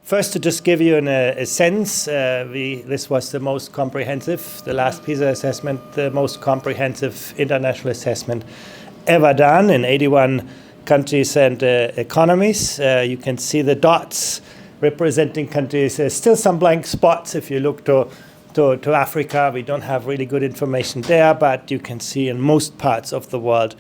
First, to just give you a sense, this was the most comprehensive, the last PISA assessment, the most comprehensive international assessment ever done in 81 countries and economies. You can see the dots representing countries. There's still some blank spots if you look to Africa. We don't have really good information there, but you can see in most parts of the world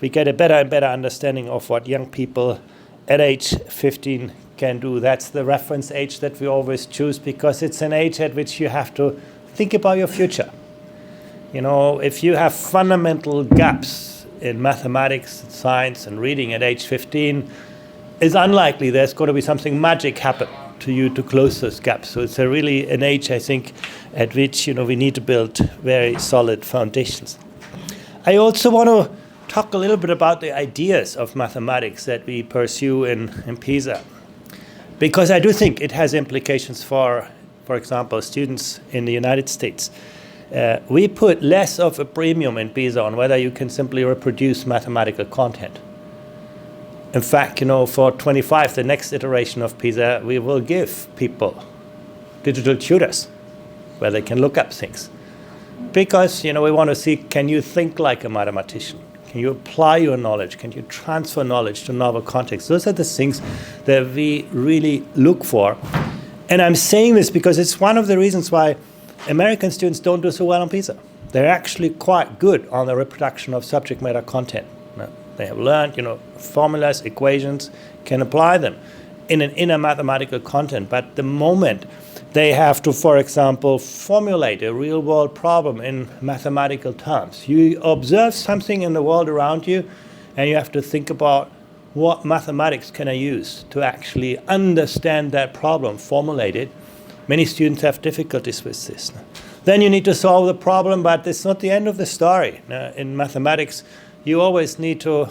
we get a better and better understanding of what young people at age 15 can do. That's the reference age that we always choose because it's an age at which you have to think about your future. You know, if you have fundamental gaps in mathematics, science, and reading at age 15, it's unlikely there's going to be something magic happen to you to close those gaps. So it's really an age, I think, at which we need to build very solid foundations. I also want to talk a little bit about the ideas of mathematics that we pursue in PISA, because I do think it has implications for example, students in the United States. We put less of a premium in PISA on whether you can simply reproduce mathematical content. In fact, for 25, the next iteration of PISA, we will give people digital tutors where they can look up things. Because, we want to see, can you think like a mathematician? Can you apply your knowledge? Can you transfer knowledge to novel contexts? Those are the things that we really look for. And I'm saying this because it's one of the reasons why American students don't do so well on PISA. They're actually quite good on the reproduction of subject matter content. They have learned, formulas, equations, can apply them in an inner mathematical content. But the moment they have to, for example, formulate a real-world problem in mathematical terms, you observe something in the world around you, and you have to think about what mathematics can I use to actually understand that problem, formulate it. Many students have difficulties with this. Then you need to solve the problem, but it's not the end of the story. In mathematics, you always need to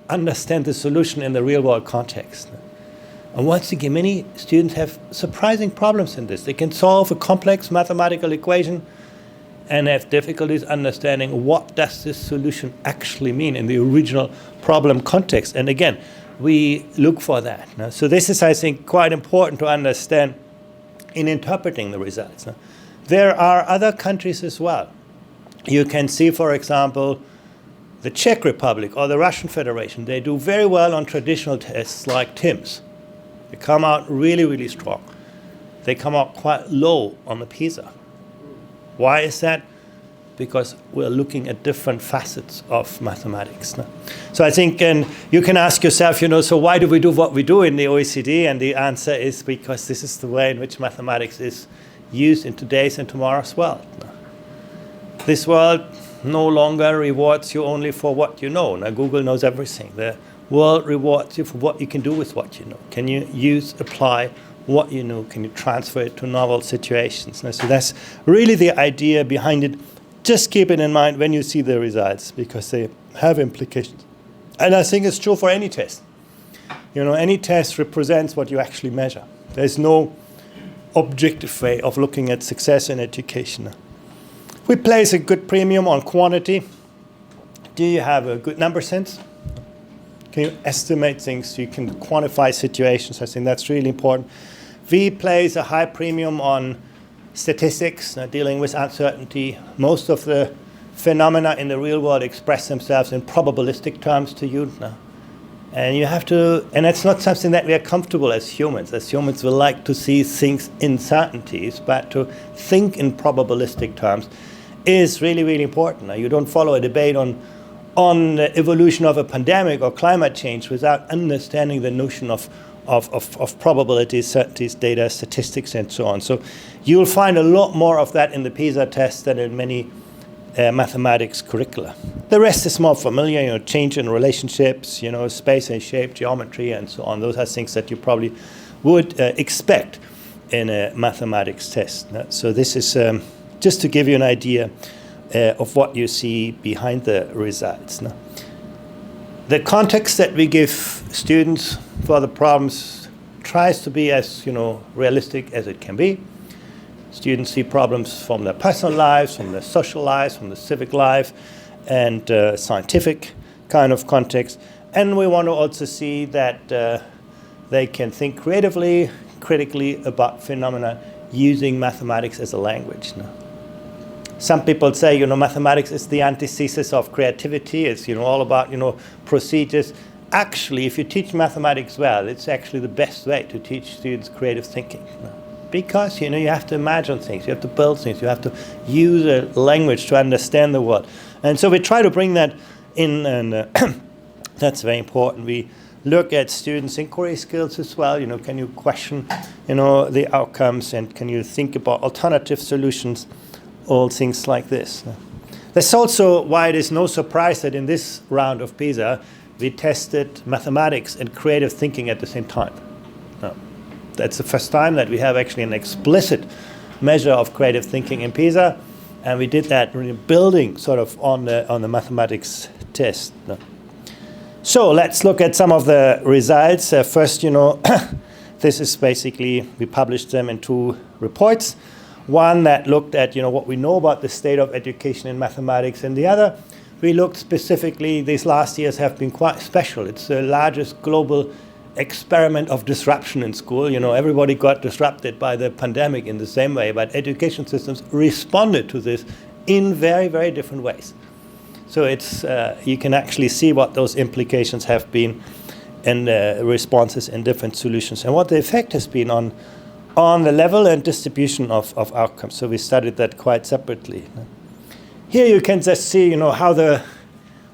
understand the solution in the real-world context. And once again, many students have surprising problems in this. They can solve a complex mathematical equation and have difficulties understanding what does this solution actually mean in the original problem context. And again, we look for that. So this is, I think, quite important to understand in interpreting the results. There are other countries as well. You can see, for example, the Czech Republic or the Russian Federation. They do very well on traditional tests like TIMSS. They come out really, really strong. They come out quite low on the PISA. Why is that? Because we're looking at different facets of mathematics. So I think, and you can ask yourself, so why do we do what we do in the OECD? And the answer is because this is the way in which mathematics is used in today's and tomorrow's world. This world no longer rewards you only for what you know. Now, Google knows everything. The world rewards you for what you can do with what you know. Can you apply what you know? Can you transfer it to novel situations? Now, so that's really the idea behind it. Just keep it in mind when you see the results, because they have implications. And I think it's true for any test. Any test represents what you actually measure. There's no objective way of looking at success in education. We place a good premium on quantity. Do you have a good number sense? Can you estimate things? You can quantify situations. I think that's really important. We place a high premium on statistics, dealing with uncertainty. Most of the phenomena in the real world express themselves in probabilistic terms to you. And you have to, and that's not something that we are comfortable as humans. As humans, we like to see things in certainties, but to think in probabilistic terms is really, really important. Now, you don't follow a debate on the evolution of a pandemic or climate change without understanding the notion of probabilities, certainties, data, statistics, and so on. So you'll find a lot more of that in the PISA test than in many mathematics curricula. The rest is more familiar, change in relationships, space and shape, geometry, and so on. Those are things that you probably would expect in a mathematics test. So this is just to give you an idea of what you see behind the results. The context that we give students for the problems tries to be as realistic as it can be. Students see problems from their personal lives, from their social lives, from the civic life, and scientific kind of context. And we want to also see that they can think creatively, critically about phenomena using mathematics as a language. Some people say, mathematics is the antithesis of creativity. It's, all about, procedures. Actually, if you teach mathematics well, it's actually the best way to teach students creative thinking. Because, you have to imagine things, you have to build things, you have to use a language to understand the world. And so we try to bring that in, and that's very important. We look at students' inquiry skills as well. Can you question, the outcomes, and can you think about alternative solutions, all things like this. That's also why it is no surprise that in this round of PISA, we tested mathematics and creative thinking at the same time. That's the first time that we have actually an explicit measure of creative thinking in PISA, and we did that really building sort of on the mathematics test. So let's look at some of the results. First, this is basically, we published them in 2 reports. One that looked at, what we know about the state of education in mathematics, and the other, we looked specifically, these last years have been quite special. It's the largest global experiment of disruption in school. Everybody got disrupted by the pandemic in the same way, but education systems responded to this in very, very different ways. So it's you can actually see what those implications have been and responses and different solutions, and what the effect has been on the level and distribution of outcomes. So we studied that quite separately. Here you can just see, how the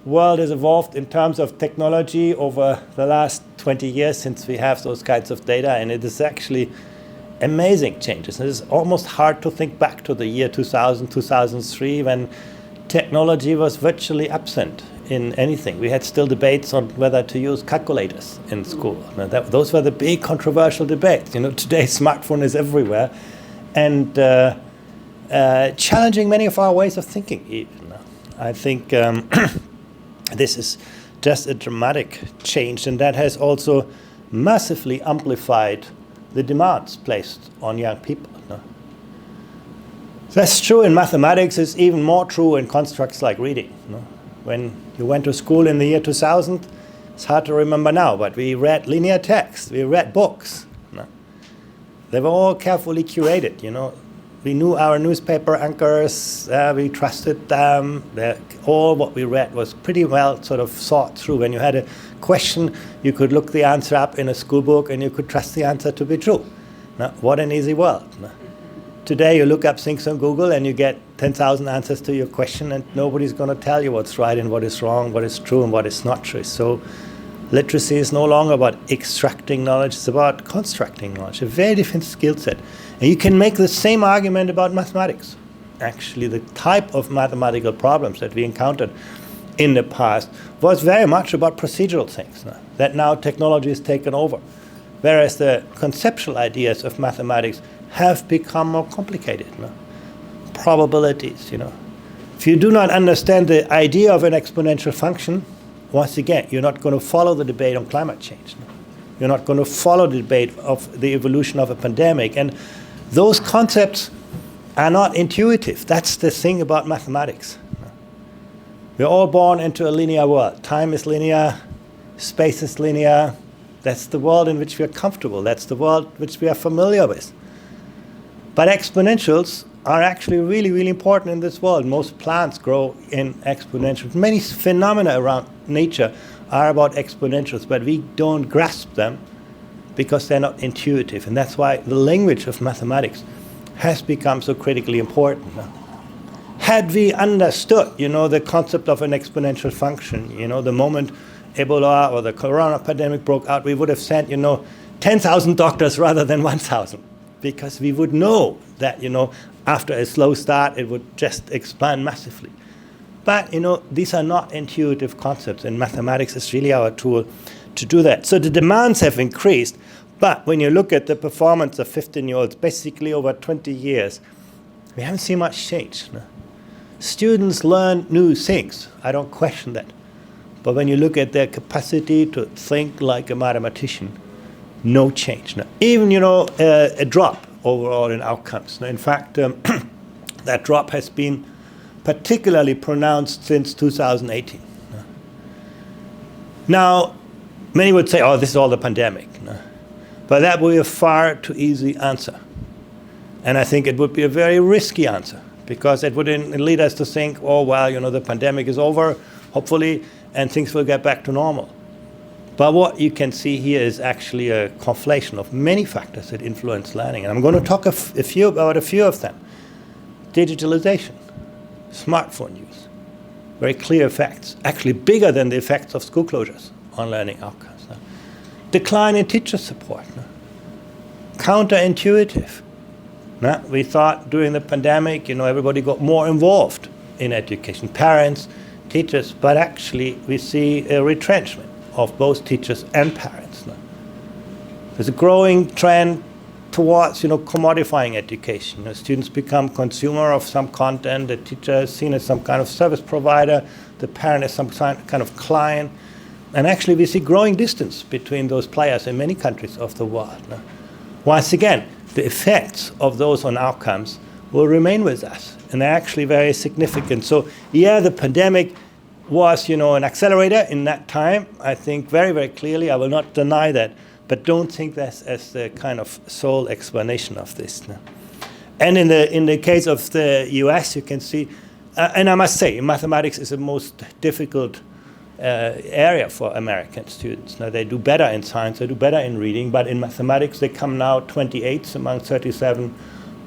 world has evolved in terms of technology over the last 20 years since we have those kinds of data, and it is actually amazing changes. It is almost hard to think back to the year 2000, 2003, when technology was virtually absent in anything. We had still debates on whether to use calculators in school. Those were the big controversial debates. Today smartphone is everywhere, and challenging many of our ways of thinking even. I think this is just a dramatic change, and that has also massively amplified the demands placed on young people. That's true in mathematics. It's even more true in constructs like reading. When you went to school in the year 2000, it's hard to remember now, but we read linear text, we read books. They were all carefully curated. We knew our newspaper anchors, we trusted them. All what we read was pretty well sort of thought through. When you had a question, you could look the answer up in a school book and you could trust the answer to be true. What an easy world. Today you look up things on Google and you get 10,000 answers to your question, and nobody's going to tell you what's right and what is wrong, what is true and what is not true. So literacy is no longer about extracting knowledge, it's about constructing knowledge, a very different skill set. And you can make the same argument about mathematics. Actually, the type of mathematical problems that we encountered in the past was very much about procedural things, that now technology has taken over. Whereas the conceptual ideas of mathematics have become more complicated. Probabilities, If you do not understand the idea of an exponential function, once again, you're not going to follow the debate on climate change. You're not going to follow the debate of the evolution of a pandemic. And those concepts are not intuitive. That's the thing about mathematics. We're all born into a linear world. Time is linear, space is linear. That's the world in which we are comfortable. That's the world which we are familiar with. But exponentials are actually really, really important in this world. Most plants grow in exponentials. Many phenomena around nature are about exponentials, but we don't grasp them because they're not intuitive. And that's why the language of mathematics has become so critically important. Had we understood, the concept of an exponential function, the moment Ebola or the corona pandemic broke out, we would have sent, 10,000 doctors rather than 1,000. Because we would know that, after a slow start, it would just expand massively. But, these are not intuitive concepts, and mathematics is really our tool to do that. So the demands have increased, but when you look at the performance of 15-year-olds, basically over 20 years, we haven't seen much change. Students learn new things. I don't question that. But when you look at their capacity to think like a mathematician, no change. Even, a drop overall in outcomes. In fact, that drop has been particularly pronounced since 2018. Now, many would say, this is all the pandemic. But that would be a far too easy answer. And I think it would be a very risky answer, because it would lead us to think, oh, well, the pandemic is over, hopefully, and things will get back to normal. But what you can see here is actually a conflation of many factors that influence learning. And I'm going to talk about a few of them. Digitalization, smartphone use, very clear effects, actually bigger than the effects of school closures on learning outcomes. Decline in teacher support, counterintuitive. We thought during the pandemic, everybody got more involved in education, parents, teachers, but actually we see a retrenchment of both teachers and parents. There's a growing trend towards, commodifying education. Students become consumer of some content, the teacher is seen as some kind of service provider, the parent is some kind of client, and actually we see growing distance between those players in many countries of the world. Once again, the effects of those on outcomes will remain with us, and they're actually very significant. So, the pandemic was, an accelerator in that time, I think very, very clearly. I will not deny that, but don't think that as the kind of sole explanation of this. And in the case of the US, you can see, and I must say, mathematics is the most difficult area for American students. Now, they do better in science, they do better in reading, but in mathematics they come now 28th among 37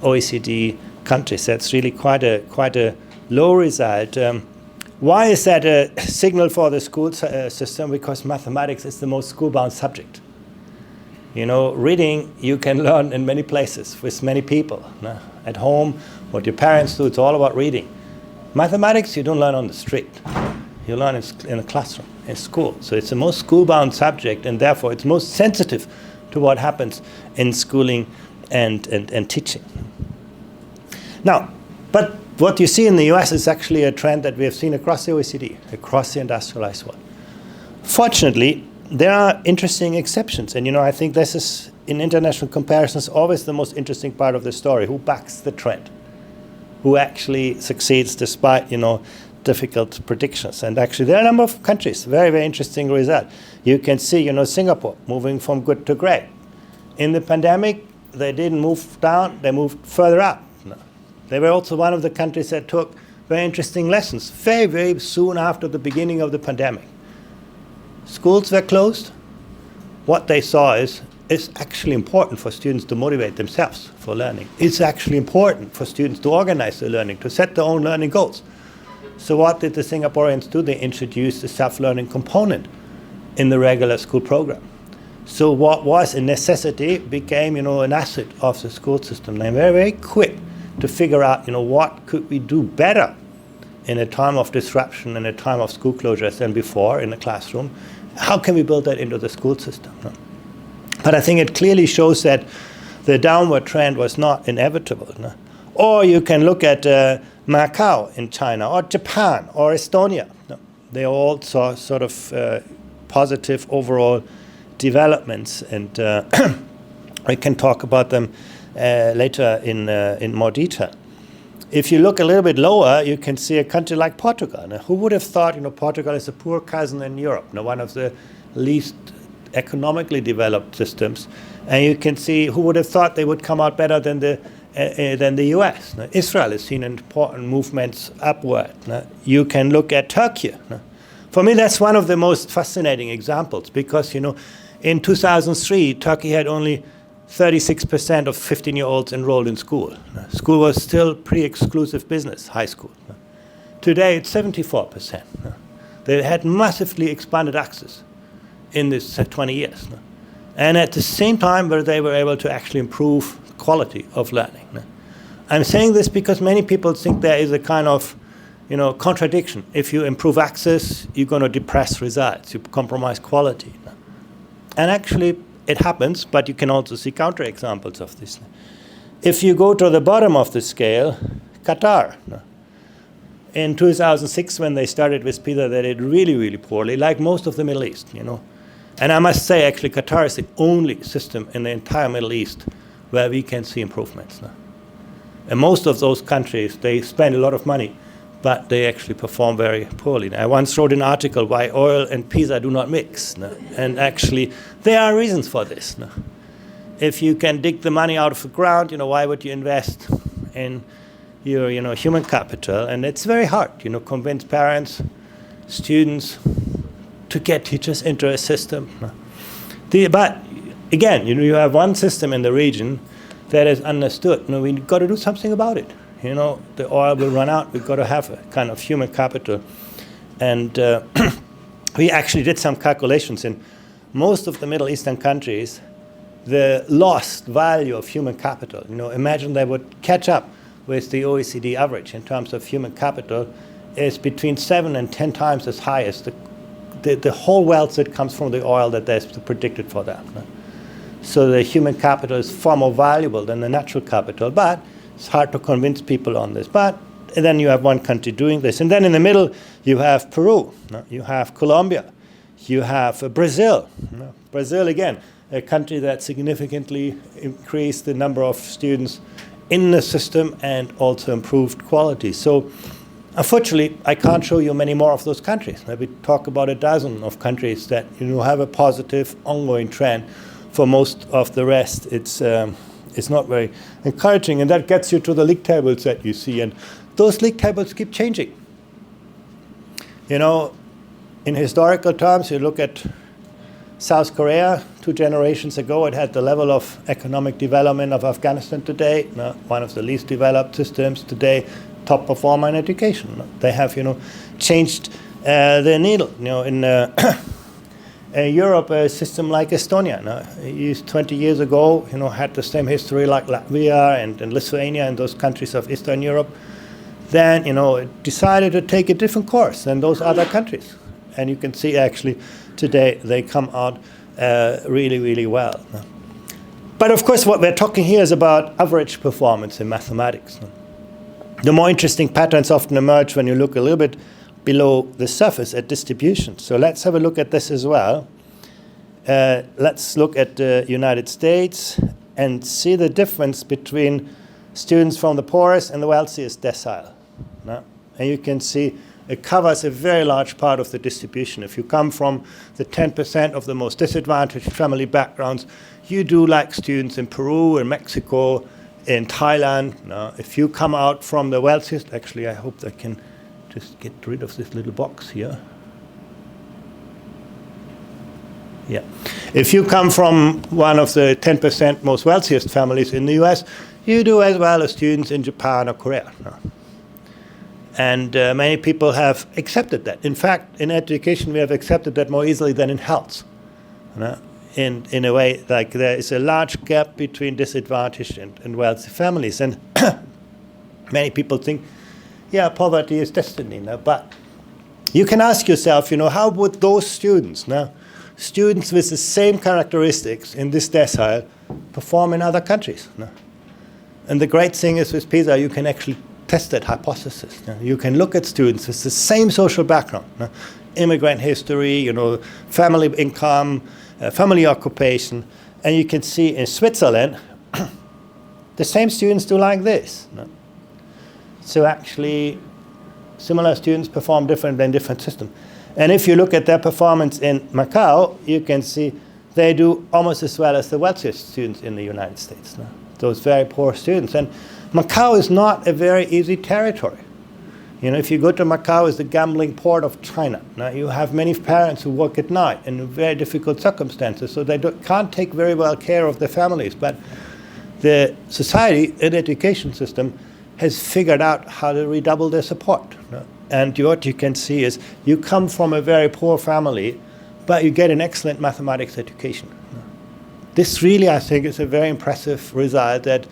OECD countries. That's really quite a low result. Why is that a signal for the school system? Because mathematics is the most school-bound subject. Reading you can learn in many places with many people. At home, what your parents do, it's all about reading. Mathematics you don't learn on the street. You learn in a classroom, in school. So it's the most school-bound subject, and therefore it's most sensitive to what happens in schooling and teaching. Now, but what you see in the US is actually a trend that we have seen across the OECD, across the industrialized world. Fortunately, there are interesting exceptions, and I think this is, in international comparisons, always the most interesting part of the story. Who backs the trend? Who actually succeeds despite, difficult predictions? And actually, there are a number of countries, very, very interesting result. You can see, Singapore moving from good to great. In the pandemic, they didn't move down, they moved further up. They were also one of the countries that took very interesting lessons very, very soon after the beginning of the pandemic. Schools were closed. What they saw is it's actually important for students to motivate themselves for learning. It's actually important for students to organize their learning, to set their own learning goals. So what did the Singaporeans do? They introduced a self-learning component in the regular school program. So what was a necessity became, an asset of the school system. They're very, very quick to figure out, what could we do better in a time of disruption, in a time of school closures than before in the classroom. How can we build that into the school system? But I think it clearly shows that the downward trend was not inevitable. Or you can look at Macau in China, or Japan, or Estonia. They all saw sort of positive overall developments, and I can talk about them later in more detail. If you look a little bit lower, you can see a country like Portugal. Now, who would have thought, Portugal is a poor cousin in Europe, one of the least economically developed systems, and you can see who would have thought they would come out better than the US. Now, Israel has seen important movements upward. Now, you can look at Turkey. Now, for me, that's one of the most fascinating examples because, in 2003, Turkey had only 36% of 15-year-olds enrolled in school. School was still pretty exclusive business, high school. Today, it's 74%. They had massively expanded access in this 20 years. And at the same time, where they were able to actually improve quality of learning. I'm saying this because many people think there is a kind of contradiction. If you improve access, you're going to depress results. You compromise quality. And actually, it happens, but you can also see counterexamples of this. If you go to the bottom of the scale, Qatar. In 2006, when they started with PISA, they did really, really poorly, like most of the Middle East, And I must say, actually, Qatar is the only system in the entire Middle East where we can see improvements. And most of those countries, they spend a lot of money, but they actually perform very poorly. I once wrote an article, Why Oil and PISA Do Not Mix. And actually, there are reasons for this. if you can dig the money out of the ground, why would you invest in your, human capital? And it's very hard, convince parents, students to get teachers into a system. But again, you have one system in the region that is understood. We've got to do something about it. The oil will run out. We've got to have a kind of human capital. And we actually did some calculations in most of the Middle Eastern countries. The lost value of human capital, imagine they would catch up with the OECD average in terms of human capital, is between 7 and 10 times as high as the whole wealth that comes from the oil that there's predicted for that. So the human capital is far more valuable than the natural capital, but it's hard to convince people on this. But then you have one country doing this. And then in the middle, you have Peru, you have Colombia, you have Brazil. Brazil, again, a country that significantly increased the number of students in the system and also improved quality. So unfortunately, I can't show you many more of those countries. We talk about a dozen of countries that have a positive ongoing trend. For most of the rest, it's not very encouraging, and that gets you to the league tables that you see, and those league tables keep changing. In historical terms, you look at South Korea 2 generations ago, it had the level of economic development of Afghanistan today, one of the least developed systems today, top performer in education. They have, changed the needle. In Europe, a system like Estonia, used 20 years ago, had the same history like Latvia and Lithuania and those countries of Eastern Europe. Then, it decided to take a different course than those other countries. And you can see actually today they come out really, really well. But of course, what we're talking here is about average performance in mathematics. The more interesting patterns often emerge when you look a little bit below the surface at distribution. So let's have a look at this as well. Let's look at the United States and see the difference between students from the poorest and the wealthiest decile. And you can see it covers a very large part of the distribution. If you come from the 10% of the most disadvantaged family backgrounds, you do like students in Peru, in Mexico, in Thailand. If you come out from the wealthiest, actually I hope I can just get rid of this little box here. Yeah. If you come from one of the 10% most wealthiest families in the US, you do as well as students in Japan or Korea. And many people have accepted that. In fact, in education, we have accepted that more easily than in health. In a way, like there is a large gap between disadvantaged and wealthy families. And many people think, yeah, poverty is destiny. But you can ask yourself, how would those students, students with the same characteristics in this decile, perform in other countries? And the great thing is with PISA, you can actually test that hypothesis. You can look at students with the same social background, immigrant history, family income, family occupation, and you can see in Switzerland, the same students do like this. So actually, similar students perform differently in different systems. And if you look at their performance in Macau, you can see they do almost as well as the wealthiest students in the United States. Those very poor students. And Macau is not a very easy territory. If you go to Macau, it's the gambling port of China. Now, you have many parents who work at night in very difficult circumstances, so they can't take very well care of their families. But the society and education system has figured out how to redouble their support. And what you can see is you come from a very poor family, but you get an excellent mathematics education. This really, I think, is a very impressive result that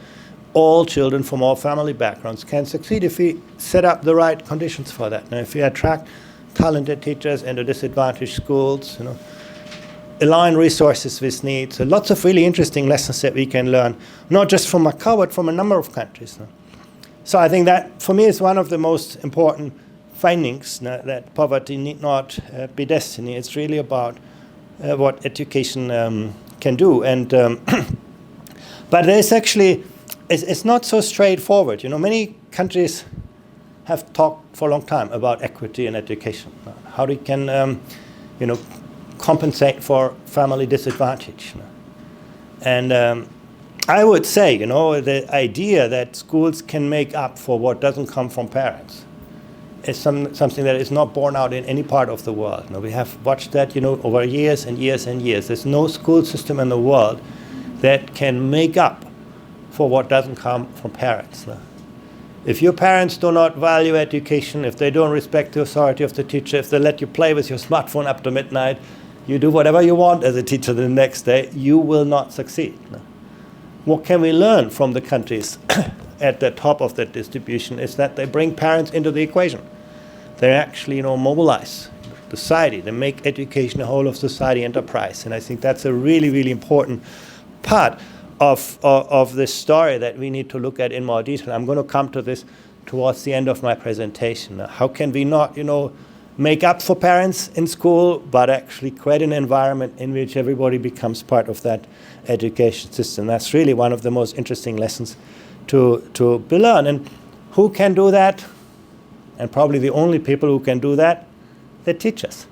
all children from all family backgrounds can succeed if we set up the right conditions for that. Now, if we attract talented teachers into disadvantaged schools, align resources with needs, so lots of really interesting lessons that we can learn, not just from Macau, but from a number of countries. So I think that, for me, is one of the most important findings, that poverty need not be destiny. It's really about what education can do. And but there's actually, it's not so straightforward. Many countries have talked for a long time about equity in education, how they can, compensate for family disadvantage. And I would say, the idea that schools can make up for what doesn't come from parents is something that is not borne out in any part of the world. We have watched that, over years and years and years. There's no school system in the world that can make up for what doesn't come from parents. If your parents do not value education, if they don't respect the authority of the teacher, if they let you play with your smartphone up to midnight, you do whatever you want as a teacher the next day, you will not succeed. What can we learn from the countries at the top of that distribution is that they bring parents into the equation. They actually, mobilize society. They make education a whole of society enterprise. And I think that's a really, really important part of this story that we need to look at in more detail. I'm going to come to this towards the end of my presentation. How can we not, make up for parents in school, but actually create an environment in which everybody becomes part of that education system? That's really one of the most interesting lessons to be learned. And who can do that? And probably the only people who can do that, the teachers.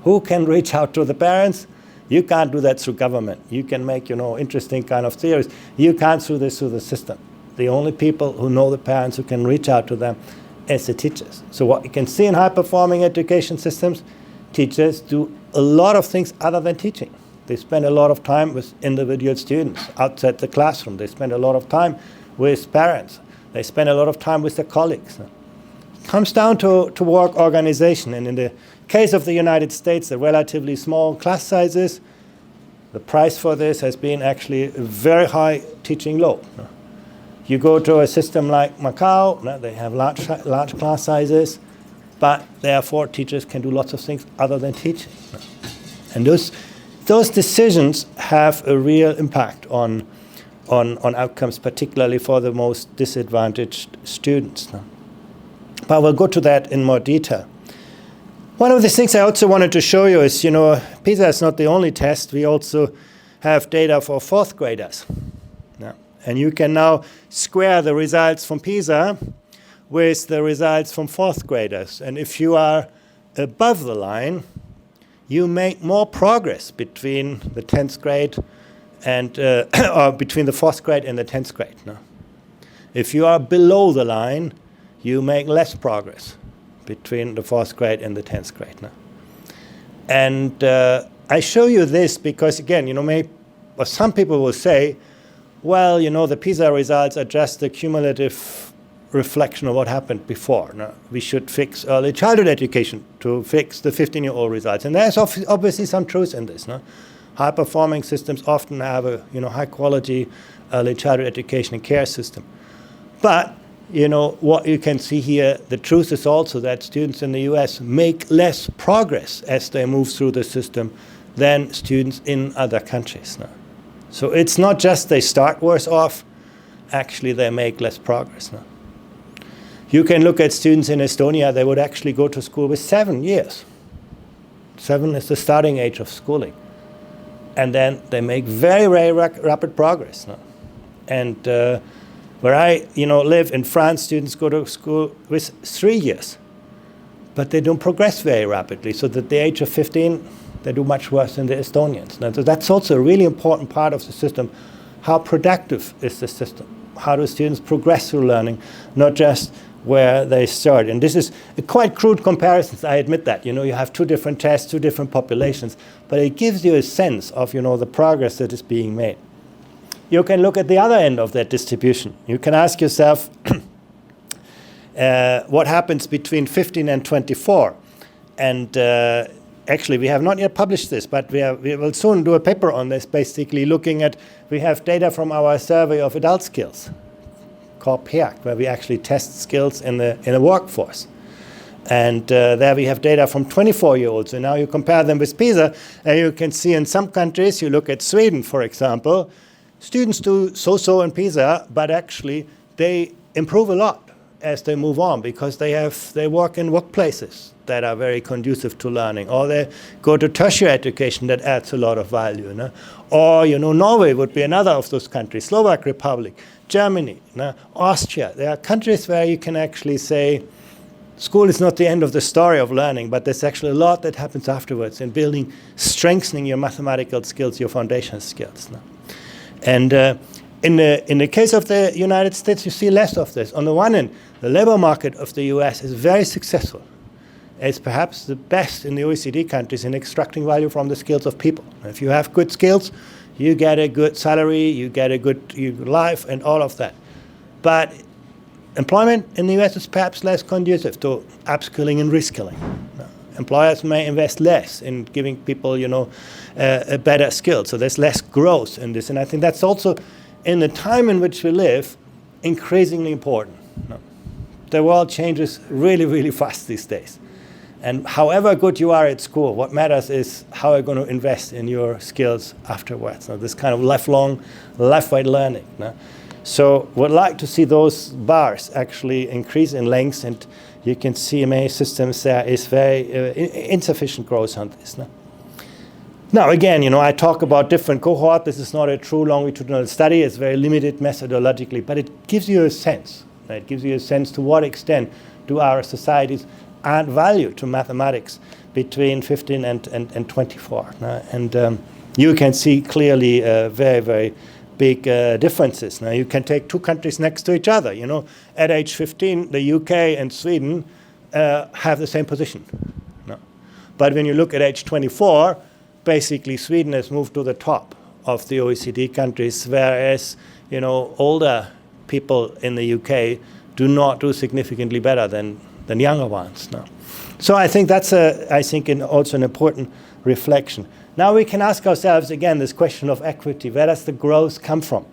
Who can reach out to the parents? You can't do that through government. You can make, interesting kind of theories. You can't do this through the system. The only people who know the parents who can reach out to them is the teachers. So what you can see in high-performing education systems, teachers do a lot of things other than teaching. They spend a lot of time with individual students outside the classroom. They spend a lot of time with parents. They spend a lot of time with their colleagues. It comes down to work organization. And in the case of the United States, the relatively small class sizes, the price for this has been actually very high teaching load. You go to a system like Macau, they have large class sizes, but therefore teachers can do lots of things other than teaching. And those decisions have a real impact on outcomes, particularly for the most disadvantaged students. But we'll go to that in more detail. One of the things I also wanted to show you is, PISA is not the only test. We also have data for fourth graders. And you can now square the results from PISA with the results from fourth graders. And if you are above the line, you make more progress between the 10th grade and or between the fourth grade and the 10th grade. If you are below the line, you make less progress between the fourth grade and the 10th grade. And I show you this because, again, some people will say, well, the PISA results are just a cumulative reflection of what happened before. We should fix early childhood education to fix the 15-year-old results. And there's obviously some truth in this. High-performing systems often have a high-quality early childhood education and care system. But what you can see here, the truth is also that students in the US make less progress as they move through the system than students in other countries. So it's not just they start worse off, actually they make less progress. You can look at students in Estonia, they would actually go to school with 7 years. 7 is the starting age of schooling. And then they make very, very rapid progress. And where I live in France, students go to school with 3 years. But they don't progress very rapidly, so that at the age of 15, they do much worse than the Estonians. Now, that's also a really important part of the system. How productive is the system? How do students progress through learning, not just where they start? And this is a quite crude comparison, I admit that. You have 2 different tests, 2 different populations, but it gives you a sense of the progress that is being made. You can look at the other end of that distribution. You can ask yourself, what happens between 15 and 24? And actually, we have not yet published this, but we will soon do a paper on this, basically looking at, we have data from our survey of adult skills, called PEAC, where we actually test skills in the workforce. And there we have data from 24-year-olds. And now you compare them with PISA, and you can see in some countries, you look at Sweden, for example, students do so-so in PISA, but actually they improve a lot as they move on because they work in workplaces that are very conducive to learning, or they go to tertiary education that adds a lot of value. Or, Norway would be another of those countries, Slovak Republic, Germany, Austria. There are countries where you can actually say, school is not the end of the story of learning, but there's actually a lot that happens afterwards in building, strengthening your mathematical skills, your foundation skills. And in the case of the United States, you see less of this. On the one hand, the labor market of the US is very successful. It's perhaps the best in the OECD countries in extracting value from the skills of people. If you have good skills, you get a good salary, you get a good life, and all of that. But employment in the US is perhaps less conducive to upskilling and reskilling. Employers may invest less in giving people, a better skill. So there's less growth in this. And I think that's also, in the time in which we live, increasingly important. The world changes really, really fast these days. And however good you are at school, what matters is how you're going to invest in your skills afterwards. This kind of lifelong, life-wide learning. So would like to see those bars actually increase in length, and you can see in many systems there is very insufficient growth on this. Now again, I talk about different cohort. This is not a true longitudinal study. It's very limited methodologically, but it gives you a sense. It gives you a sense to what extent do our societies add value to mathematics between 15 and 24. And you can see clearly very, very big differences. Now you can take two countries next to each other. At age 15, the UK and Sweden have the same position. But when you look at age 24, basically Sweden has moved to the top of the OECD countries, whereas older people in the UK do not do significantly better than younger ones. So I think that's also an important reflection. Now we can ask ourselves again this question of equity: where does the growth come from?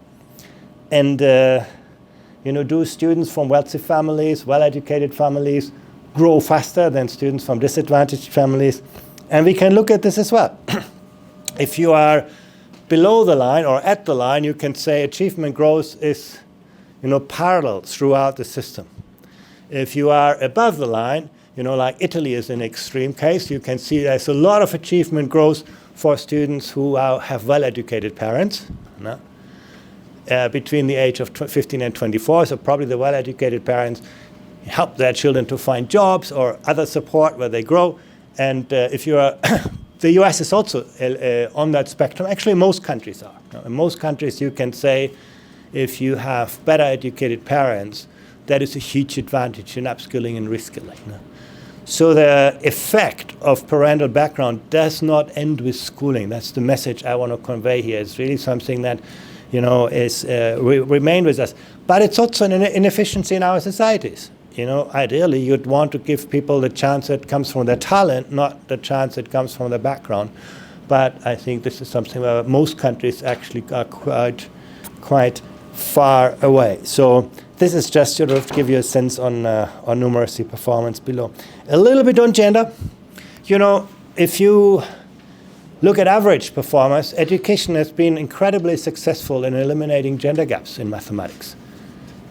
And do students from wealthy families, well-educated families, grow faster than students from disadvantaged families? And we can look at this as well. If you are below the line or at the line, you can say achievement growth is parallel throughout the system. If you are above the line, like Italy is an extreme case, you can see there's a lot of achievement growth for students who have well-educated parents between the age of 15 and 24. So probably the well-educated parents help their children to find jobs or other support where they grow. And if you are, the US is also on that spectrum. Actually, most countries are. In most countries, you can say if you have better educated parents, that is a huge advantage in upskilling and reskilling. So the effect of parental background does not end with schooling. That's the message I want to convey here. It's really something that is remain with us. But it's also an inefficiency in our societies. Ideally, you'd want to give people the chance that comes from their talent, not the chance that comes from their background. But I think this is something where most countries actually are quite far away. So this is just to give you a sense on numeracy performance below. A little bit on gender. If you look at average performance, education has been incredibly successful in eliminating gender gaps in mathematics.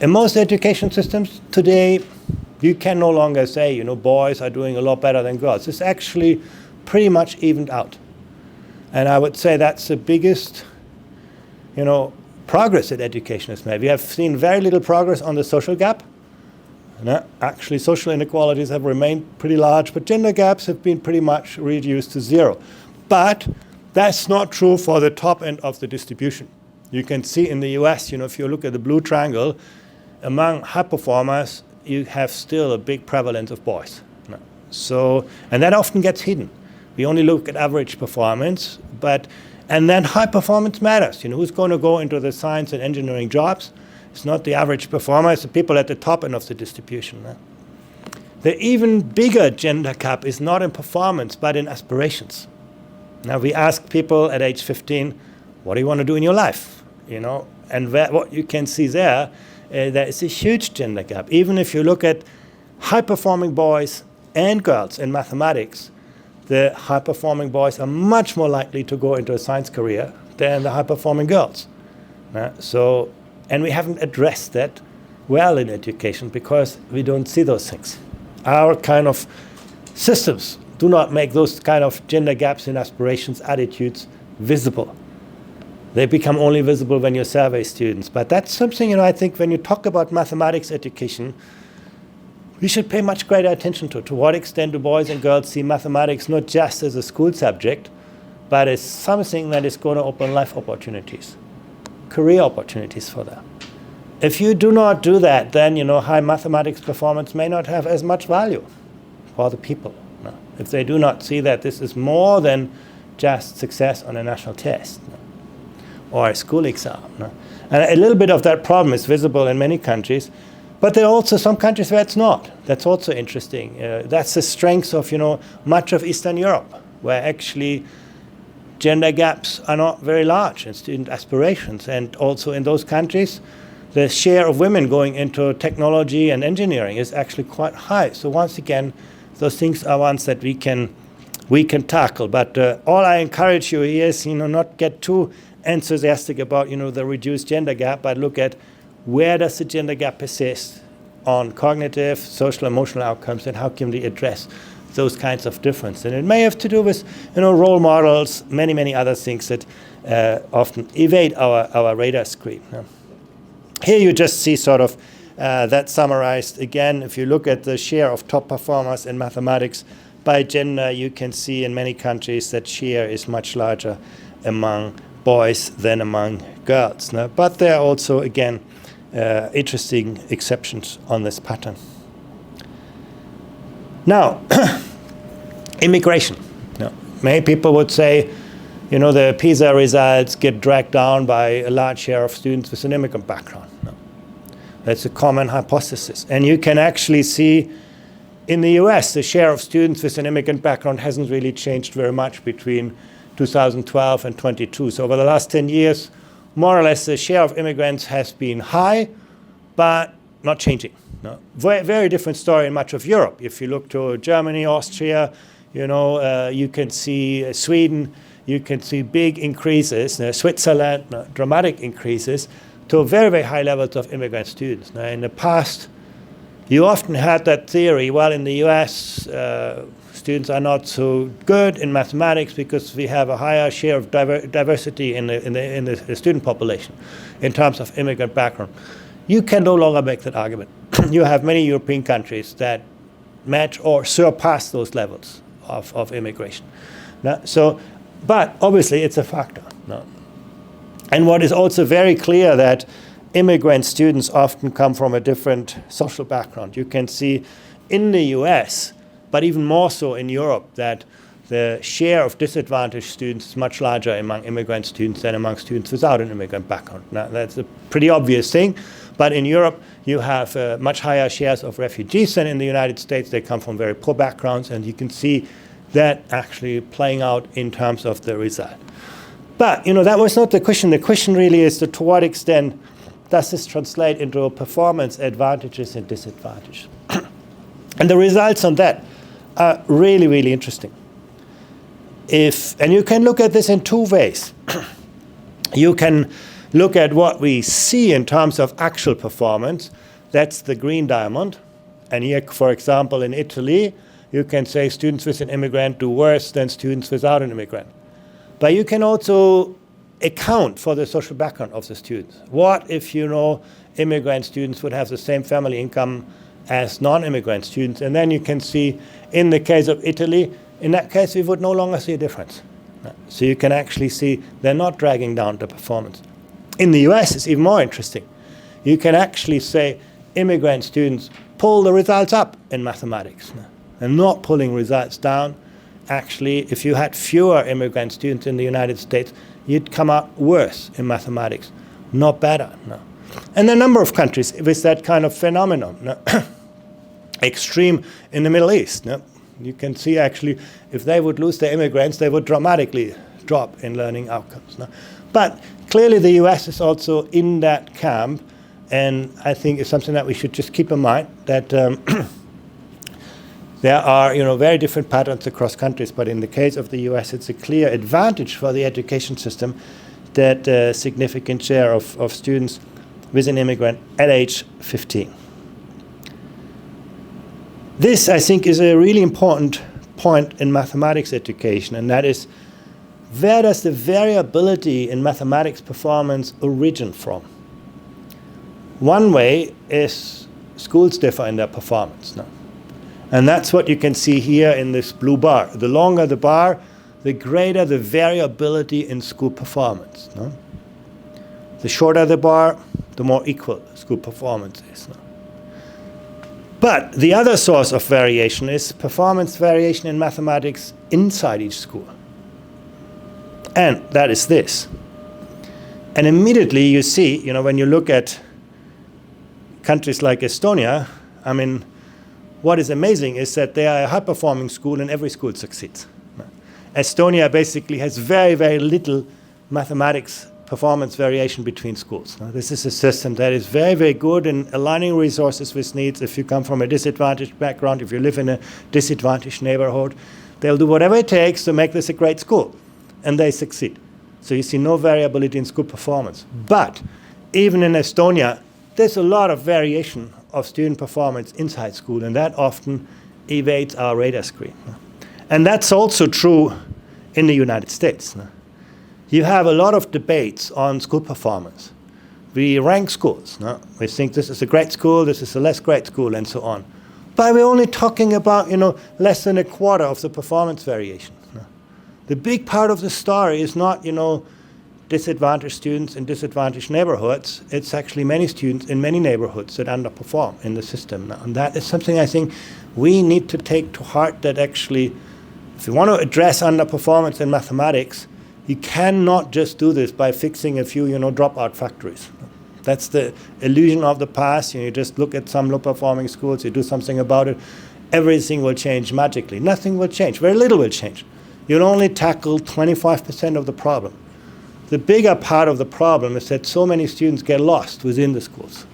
In most education systems today, you can no longer say, boys are doing a lot better than girls. It's actually pretty much evened out. And I would say that's the biggest, progress that education has made. We have seen very little progress on the social gap. Actually, social inequalities have remained pretty large, but gender gaps have been pretty much reduced to zero. But that's not true for the top end of the distribution. You can see in the US, if you look at the blue triangle, among high performers, you have still a big prevalence of boys. And that often gets hidden. We only look at average performance, and then high performance matters. Who's going to go into the science and engineering jobs? It's not the average performer, it's the people at the top end of the distribution. The even bigger gender gap is not in performance, but in aspirations. Now we ask people at age 15, what do you want to do in your life? And what you can see there is a huge gender gap. Even if you look at high-performing boys and girls in mathematics, the high-performing boys are much more likely to go into a science career than the high-performing girls. And we haven't addressed that well in education because we don't see those things. Our kind of systems do not make those kind of gender gaps in aspirations, attitudes visible. They become only visible when you survey students. But that's something, I think when you talk about mathematics education, we should pay much greater attention to what extent do boys and girls see mathematics not just as a school subject, but as something that is going to open life opportunities. career opportunities for them. If you do not do that, then high mathematics performance may not have as much value for the people. If they do not see that this is more than just success on a national test or a school exam. And a little bit of that problem is visible in many countries, but there are also some countries where it's not. That's also interesting. That's the strength of much of Eastern Europe, where actually gender gaps are not very large in student aspirations. And also in those countries, the share of women going into technology and engineering is actually quite high. So once again, those things are ones that we can tackle. But all I encourage you here is not get too enthusiastic about the reduced gender gap, but look at where does the gender gap persist on cognitive, social, emotional outcomes, and how can we address those kinds of differences. And it may have to do with role models, many other things that often evade our radar screen. Here you just see sort of that summarized again. If you look at the share of top performers in mathematics by gender, you can see in many countries that share is much larger among boys than among girls. But there are also, again, interesting exceptions on this pattern. Now, immigration. Many people would say, the PISA results get dragged down by a large share of students with an immigrant background. That's a common hypothesis. And you can actually see in the US, the share of students with an immigrant background hasn't really changed very much between 2012 and 22. So over the last 10 years, more or less, the share of immigrants has been high, but not changing. Very, very different story in much of Europe. If you look to Germany, Austria, you can see Sweden, you can see big increases, Switzerland, dramatic increases to very, very high levels of immigrant students. Now, in the past, you often had that theory, well, in the US, students are not so good in mathematics because we have a higher share of diversity in the student population in terms of immigrant background. You can no longer make that argument. You have many European countries that match or surpass those levels of immigration. But obviously it's a factor. And what is also very clear that immigrant students often come from a different social background. You can see in the US, but even more so in Europe, that the share of disadvantaged students is much larger among immigrant students than among students without an immigrant background. Now, that's a pretty obvious thing, but in Europe, you have much higher shares of refugees than in the United States. They come from very poor backgrounds, and you can see that actually playing out in terms of the result. But, that was not the question. The question really is to what extent does this translate into performance advantages and disadvantages? And the results on that are really, really interesting. And you can look at this in two ways. You can look at what we see in terms of actual performance. That's the green diamond. And here, for example, in Italy, you can say students with an immigrant do worse than students without an immigrant. But you can also account for the social background of the students. What if, immigrant students would have the same family income as non-immigrant students? And then you can see, in the case of Italy, in that case, we would no longer see a difference. So you can actually see they're not dragging down the performance. In the US, it's even more interesting. You can actually say immigrant students pull the results up in mathematics and not pulling results down. Actually, if you had fewer immigrant students in the United States, you'd come out worse in mathematics, not better. And there are a number of countries with that kind of phenomenon. Extreme in the Middle East. You can see actually if they would lose their immigrants, they would dramatically drop in learning outcomes. But clearly the US is also in that camp, and I think it's something that we should just keep in mind that there are very different patterns across countries, but in the case of the US, it's a clear advantage for the education system that a significant share of students with an immigrant at age 15. This, I think, is a really important point in mathematics education, and that is, where does the variability in mathematics performance originate from? One way is schools differ in their performance. And that's what you can see here in this blue bar. The longer the bar, the greater the variability in school performance. The shorter the bar, the more equal school performance is. But the other source of variation is performance variation in mathematics inside each school. And that is this. And immediately you see, when you look at countries like Estonia, I mean, what is amazing is that they are a high-performing school and every school succeeds. Estonia basically has very, very little mathematics performance variation between schools. This is a system that is very, very good in aligning resources with needs. If you come from a disadvantaged background, if you live in a disadvantaged neighborhood, they'll do whatever it takes to make this a great school, and they succeed. So you see no variability in school performance. But even in Estonia, there's a lot of variation of student performance inside school, and that often evades our radar screen. And that's also true in the United States. You have a lot of debates on school performance. We rank schools. We think this is a great school, this is a less great school, and so on. But we're only talking about, less than a quarter of the performance variation. The big part of the story is not, disadvantaged students in disadvantaged neighborhoods. It's actually many students in many neighborhoods that underperform in the system. And that is something I think we need to take to heart, that actually, if you want to address underperformance in mathematics, you cannot just do this by fixing a few, dropout factories. That's the illusion of the past. You just look at some low-performing schools, you do something about it, everything will change magically. Nothing will change. Very little will change. You'll only tackle 25% of the problem. The bigger part of the problem is that so many students get lost within the schools,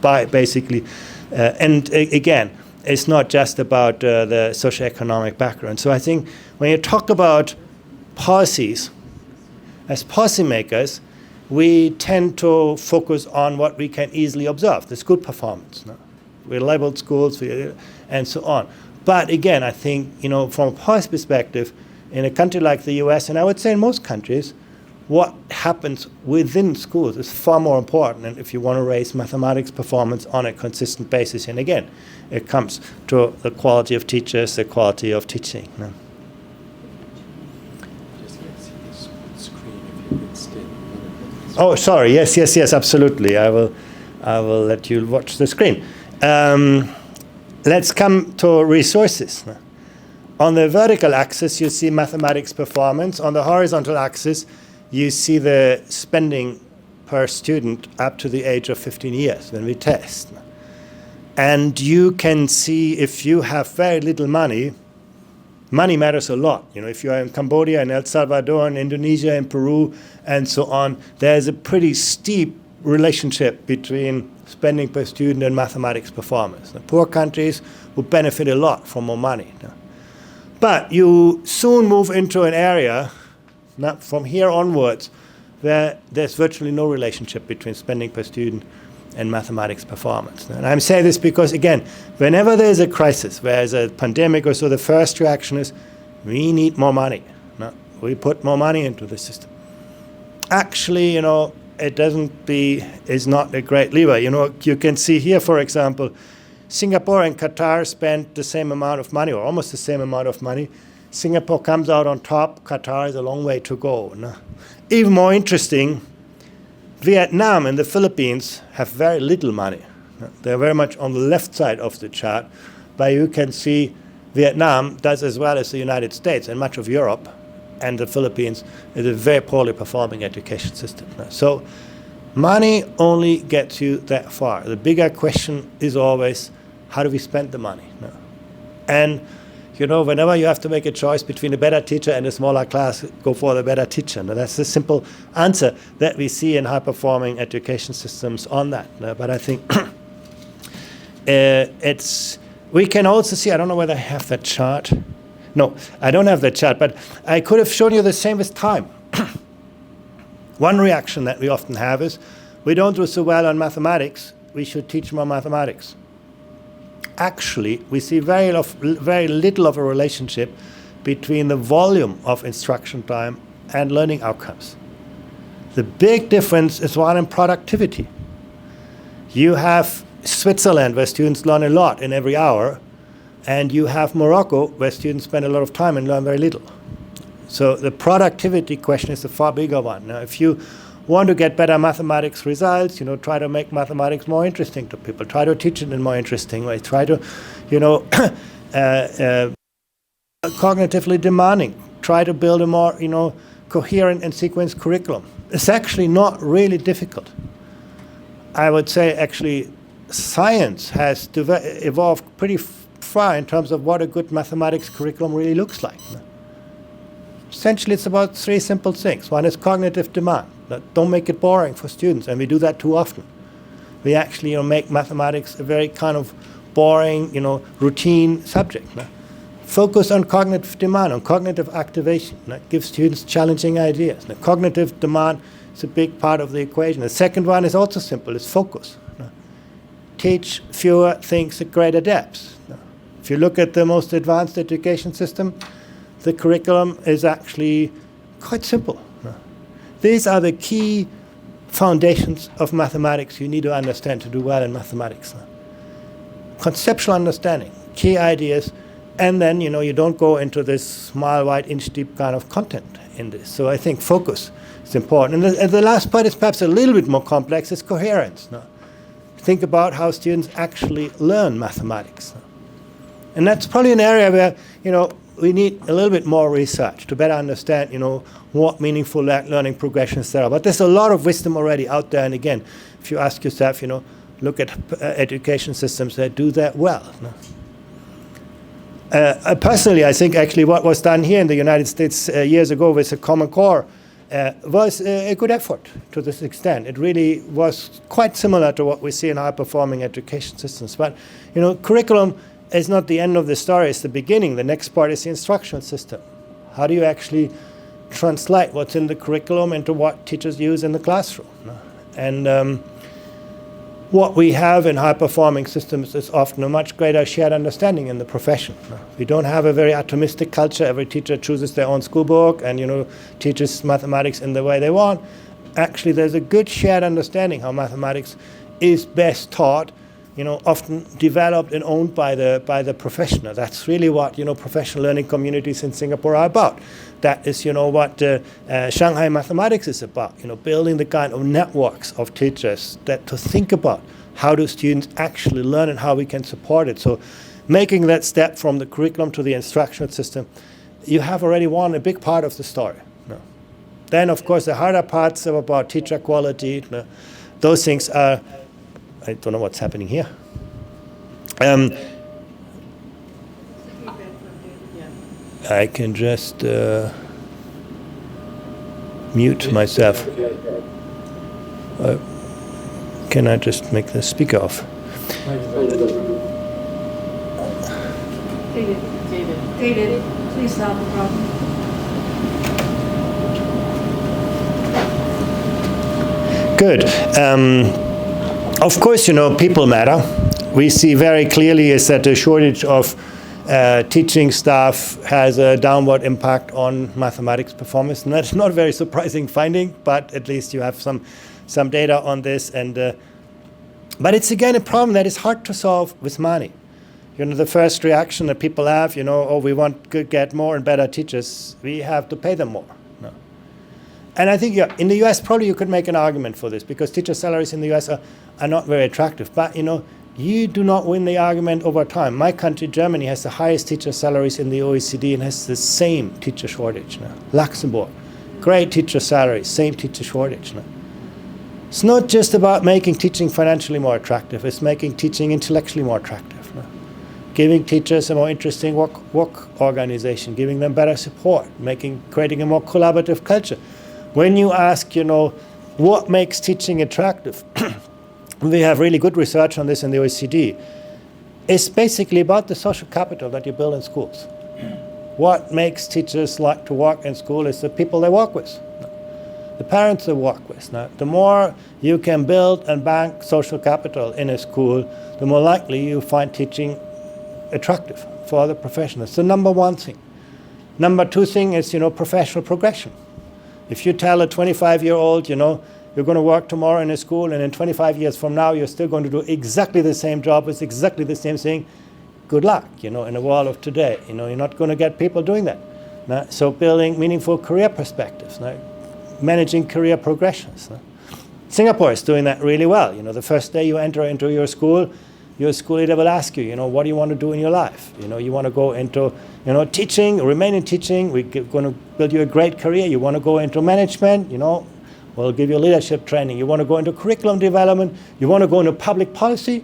by basically, and again, it's not just about the socioeconomic background. So I think when you talk about policies, as policymakers, we tend to focus on what we can easily observe, the school performance. We labeled schools and so on. But again, I think, from a policy perspective, in a country like the US, and I would say in most countries, what happens within schools is far more important. And if you want to raise mathematics performance on a consistent basis, and again, it comes to the quality of teachers, the quality of teaching. Just can't see the screen if you could stay. Oh, sorry. Yes, absolutely. I will let you watch the screen. Let's come to resources. On the vertical axis, you see mathematics performance. On the horizontal axis, you see the spending per student up to the age of 15 years when we test. And you can see if you have very little money, money matters a lot. If you're in Cambodia, in El Salvador, in Indonesia, in Peru, and so on, there's a pretty steep relationship between spending per student and mathematics performance. The poor countries will benefit a lot from more money. But you soon move into an area, from here onwards, where there's virtually no relationship between spending per student and mathematics performance. And I'm saying this because, again, whenever there's a crisis, where there's a pandemic or so, the first reaction is, we need more money. We put more money into the system. Actually, it's not a great lever. You can see here, for example, Singapore and Qatar spent the same amount of money, or almost the same amount of money. Singapore comes out on top. Qatar is a long way to go. Even more interesting, Vietnam and the Philippines have very little money. They're very much on the left side of the chart, but you can see Vietnam does as well as the United States and much of Europe, and the Philippines is a very poorly performing education system. So money only gets you that far. The bigger question is always, how do we spend the money? And whenever you have to make a choice between a better teacher and a smaller class, go for the better teacher. And that's the simple answer that we see in high-performing education systems on that. But I think we can also see, I don't know whether I have that chart. No, I don't have that chart, but I could have shown you the same with time. One reaction that we often have is, we don't do so well on mathematics, we should teach more mathematics. Actually, we see very little of a relationship between the volume of instruction time and learning outcomes. The big difference is one in productivity. You have Switzerland, where students learn a lot in every hour, and you have Morocco, where students spend a lot of time and learn very little. So the productivity question is a far bigger one. Now, if you want to get better mathematics results, try to make mathematics more interesting to people. Try to teach it in more interesting ways. Try to, cognitively demanding. Try to build a more, coherent and sequenced curriculum. It's actually not really difficult. I would say actually science has evolved pretty far in terms of what a good mathematics curriculum really looks like. Essentially, it's about three simple things. One is cognitive demand. Don't make it boring for students, and we do that too often. We actually make mathematics a very kind of boring, routine subject. Focus on cognitive demand, on cognitive activation. Give students challenging ideas. Cognitive demand is a big part of the equation. The second one is also simple, it's focus. Teach fewer things at greater depths. If you look at the most advanced education system, the curriculum is actually quite simple. These are the key foundations of mathematics you need to understand to do well in mathematics. Conceptual understanding, key ideas, and then you don't go into this mile wide, inch deep kind of content in this. So I think focus is important. And the last part is perhaps a little bit more complex, is coherence. Think about how students actually learn mathematics. And that's probably an area where, we need a little bit more research to better understand, what meaningful learning progressions there are. But there's a lot of wisdom already out there. And again, if you ask yourself, look at education systems that do that well. Personally, I think actually what was done here in the United States years ago with the Common Core was a good effort to this extent. It really was quite similar to what we see in high-performing education systems. But, curriculum is not the end of the story, it's the beginning. The next part is the instructional system. How do you actually translate what's in the curriculum into what teachers use in the classroom? And what we have in high-performing systems is often a much greater shared understanding in the profession. We don't have a very atomistic culture. Every teacher chooses their own school book and teaches mathematics in the way they want. Actually, there's a good shared understanding how mathematics is best taught, often developed and owned by the professional. That's really what professional learning communities in Singapore are about. That is what Shanghai mathematics is about. Building the kind of networks of teachers that to think about how do students actually learn and how we can support it. So making that step from the curriculum to the instructional system, you have already won a big part of the story. Then, of course, the harder parts are about teacher quality. Those things are, I don't know what's happening here. I can just mute myself. Can I just make the speaker off? David, please solve the problem. Good. Of course, people matter. We see very clearly is that the shortage of teaching staff has a downward impact on mathematics performance. And that's not a very surprising finding, but at least you have some data on this. And but it's again a problem that is hard to solve with money. The first reaction that people have, we want to get more and better teachers. We have to pay them more. And I think in the US, probably you could make an argument for this because teacher salaries in the US are not very attractive. But, you do not win the argument over time. My country, Germany, has the highest teacher salaries in the OECD and has the same teacher shortage now. Luxembourg, great teacher salaries, same teacher shortage now. It's not just about making teaching financially more attractive. It's making teaching intellectually more attractive now. Giving teachers a more interesting work organization, giving them better support, creating a more collaborative culture. When you ask, what makes teaching attractive, we have really good research on this in the OECD. It's basically about the social capital that you build in schools. What makes teachers like to work in school is the people they work with, the parents they work with. Now, the more you can build and bank social capital in a school, the more likely you find teaching attractive for the professionals. The number one thing. Number two thing is, professional progression. If you tell a 25-year-old, you're going to work tomorrow in a school, and in 25 years from now, you're still going to do exactly the same job with exactly the same thing, good luck, in the world of today. You're not going to get people doing that. So building meaningful career perspectives, managing career progressions. Singapore is doing that really well. The first day you enter into your school leader will ask you, what do you want to do in your life? You want to go into, teaching, remain in teaching. We're going to build you a great career. You want to go into management, we'll give you leadership training. You want to go into curriculum development. You want to go into public policy.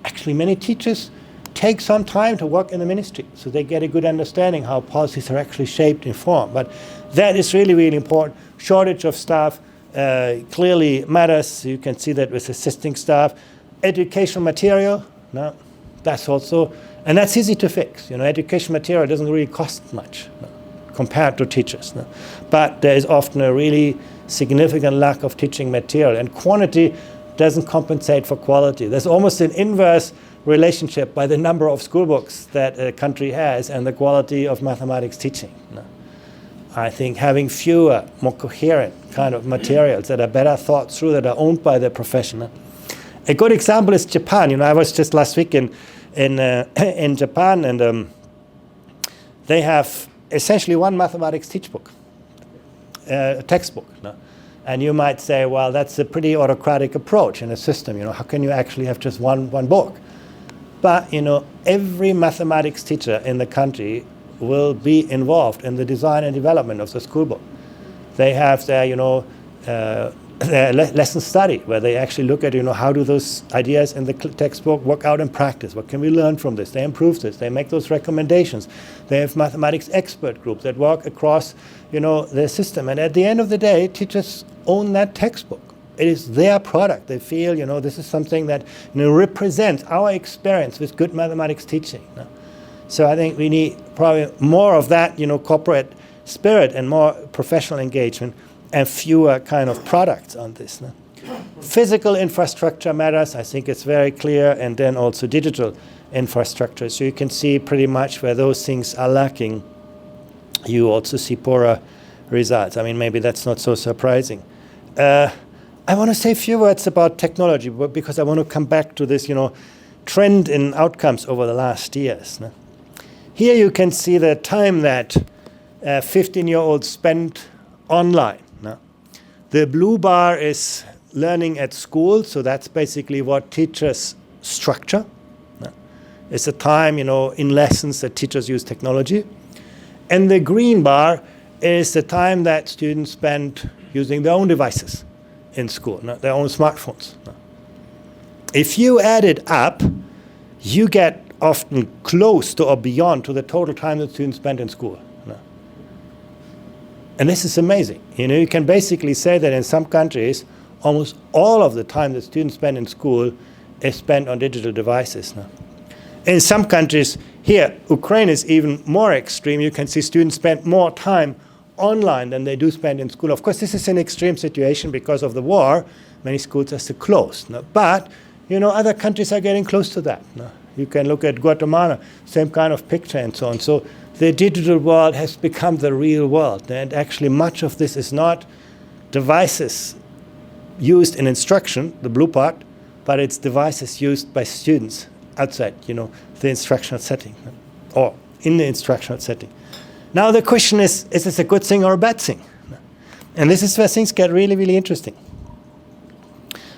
Actually, many teachers take some time to work in the ministry, so they get a good understanding how policies are actually shaped and formed. But that is really, really important. Shortage of staff clearly matters. You can see that with assisting staff. Educational material, that's also, and that's easy to fix. Education material doesn't really cost much compared to teachers. But there is often a really significant lack of teaching material, and quantity doesn't compensate for quality. There's almost an inverse relationship by the number of school books that a country has and the quality of mathematics teaching. I think having fewer, more coherent kind of materials that are better thought through, that are owned by the professional. A good example is Japan. I was just last week in Japan, and they have essentially one mathematics textbook. And you might say, well, that's a pretty autocratic approach in a system. How can you actually have just one book? But every mathematics teacher in the country will be involved in the design and development of the school book. They have their their lesson study, where they actually look at how do those ideas in the textbook work out in practice. What can we learn from this? They improve this. They make those recommendations. They have mathematics expert groups that work across the system. And at the end of the day, teachers own that textbook. It is their product. They feel, this is something that represents our experience with good mathematics teaching. So I think we need probably more of that, corporate spirit and more professional engagement, and fewer kind of products on this. Physical infrastructure matters. I think it's very clear, and then also digital infrastructure. So you can see pretty much where those things are lacking, you also see poorer results. Maybe that's not so surprising. I want to say a few words about technology, because I want to come back to this, trend in outcomes over the last years. Here you can see the time that 15-year-olds spend online. The blue bar is learning at school, so that's basically what teachers structure. It's the time, in lessons that teachers use technology. And the green bar is the time that students spend using their own devices in school, their own smartphones. If you add it up, you get often close to or beyond to the total time that students spend in school. And this is amazing. You can basically say that in some countries, almost all of the time that students spend in school is spent on digital devices. In some countries, here, Ukraine is even more extreme. You can see students spend more time online than they do spend in school. Of course, this is an extreme situation because of the war. Many schools are still closed. But, other countries are getting close to that. You can look at Guatemala, same kind of picture and so on. So the digital world has become the real world. And actually much of this is not devices used in instruction, the blue part, but it's devices used by students outside, the instructional setting, or in the instructional setting. Now the question is this a good thing or a bad thing? And this is where things get really, really interesting.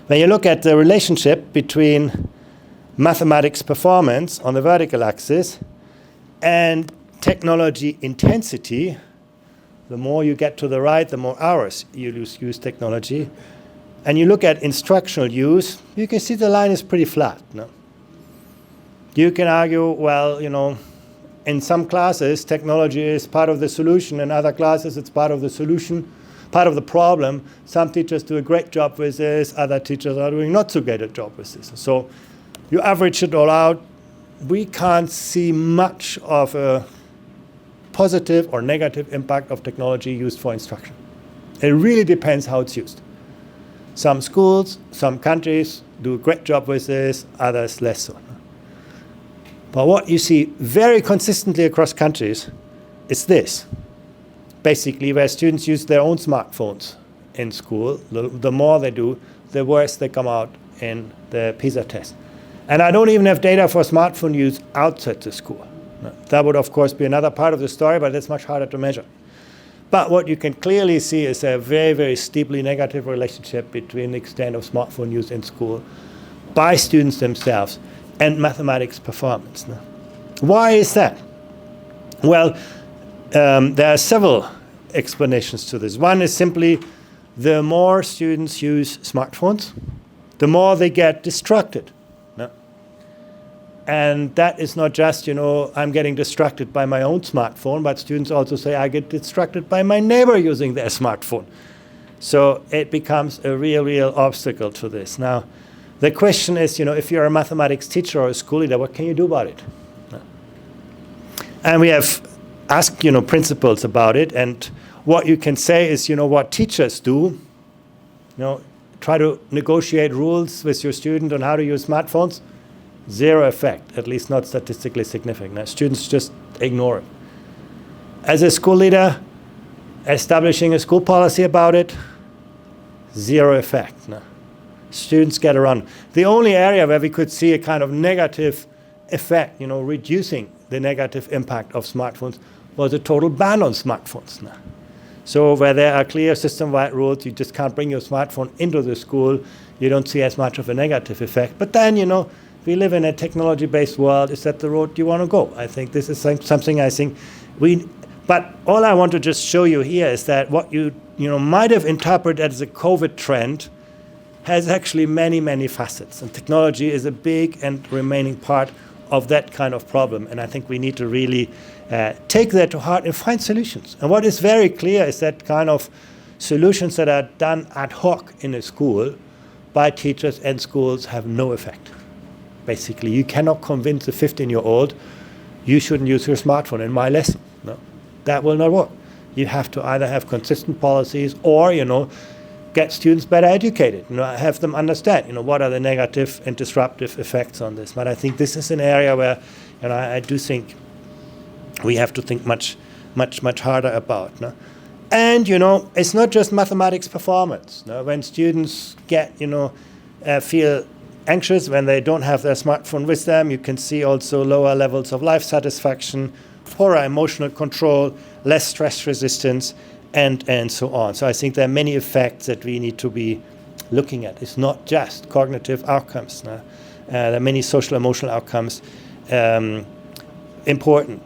When you look at the relationship between mathematics performance on the vertical axis and technology intensity, the more you get to the right, the more hours you use technology. And you look at instructional use, you can see the line is pretty flat. You can argue, well, in some classes, technology is part of the solution. In other classes, it's part of the solution, part of the problem. Some teachers do a great job with this. Other teachers are doing not so great a job with this. So you average it all out. We can't see much of a positive or negative impact of technology used for instruction. It really depends how it's used. Some schools, some countries do a great job with this, others less so. But what you see very consistently across countries is this. Basically, where students use their own smartphones in school, the more they do, the worse they come out in the PISA test. And I don't even have data for smartphone use outside the school. That would, of course, be another part of the story, but it's much harder to measure. But what you can clearly see is a very, very steeply negative relationship between the extent of smartphone use in school by students themselves and mathematics performance. Why is that? Well, there are several explanations to this. One is simply the more students use smartphones, the more they get distracted. And that is not just, I'm getting distracted by my own smartphone, but students also say, I get distracted by my neighbor using their smartphone. So it becomes a real obstacle to this. Now, the question is, if you're a mathematics teacher or a school leader, what can you do about it? And we have asked, principals about it, and what you can say is, what teachers do, try to negotiate rules with your student on how to use smartphones. Zero effect, at least not statistically significant. Now, students just ignore it. As a school leader, establishing a school policy about it, zero effect. No. Students get around. The only area where we could see a kind of negative effect, reducing the negative impact of smartphones, was a total ban on smartphones. No. So where there are clear system-wide rules, you just can't bring your smartphone into the school, you don't see as much of a negative effect. But then, we live in a technology-based world. Is that the road you want to go? I think this is something I think but all I want to just show you here is that what you might have interpreted as a COVID trend has actually many facets. And technology is a big and remaining part of that kind of problem. And I think we need to really take that to heart and find solutions. And what is very clear is that kind of solutions that are done ad hoc in a school by teachers and schools have no effect. Basically, you cannot convince a 15-year-old you shouldn't use your smartphone in my lesson. No, that will not work. You have to either have consistent policies or, get students better educated. Have them understand, what are the negative and disruptive effects on this. But I think this is an area where, I do think we have to think much harder about. No? And, it's not just mathematics performance. No? When students get, feel anxious when they don't have their smartphone with them, you can see also lower levels of life satisfaction, poorer emotional control, less stress resistance, and so on. So I think there are many effects that we need to be looking at. It's not just cognitive outcomes. No? There are many social emotional outcomes important.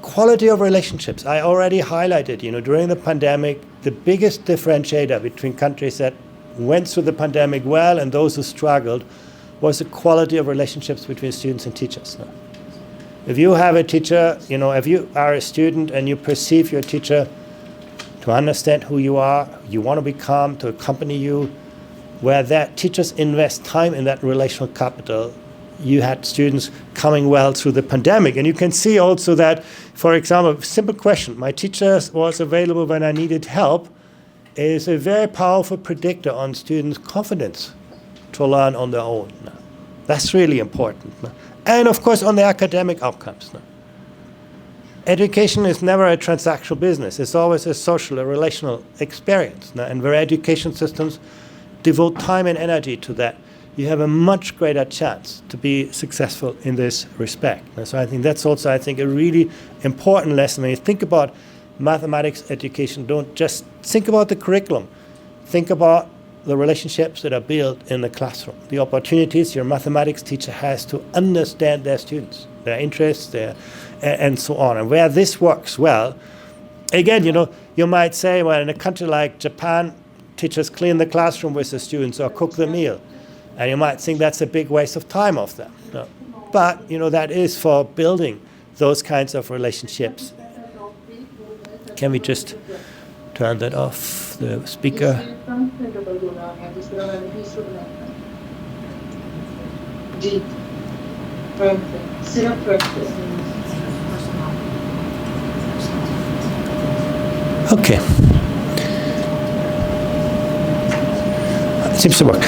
Quality of relationships. I already highlighted, during the pandemic, the biggest differentiator between countries that went through the pandemic well and those who struggled was the quality of relationships between students and teachers. No? If you have a teacher, if you are a student and you perceive your teacher to understand who you are, you want to be calm, to accompany you, where that teachers invest time in that relational capital, you had students coming well through the pandemic. And you can see also that, for example, simple question, my teacher was available when I needed help, is a very powerful predictor on students' confidence to learn on their own. That's really important. And of course, on the academic outcomes. Education is never a transactional business. It's always a social, a relational experience. And where education systems devote time and energy to that, you have a much greater chance to be successful in this respect. So I think that's also, a really important lesson. When you think about mathematics education, don't just think about the curriculum. Think about the relationships that are built in the classroom, the opportunities your mathematics teacher has to understand their students, their interests, and so on. And where this works well, again, you might say, well, in a country like Japan, teachers clean the classroom with the students or cook the meal. And you might think that's a big waste of time of them. No. But, that is for building those kinds of relationships. Can we just turn that off, the speaker? Okay. Seems to work.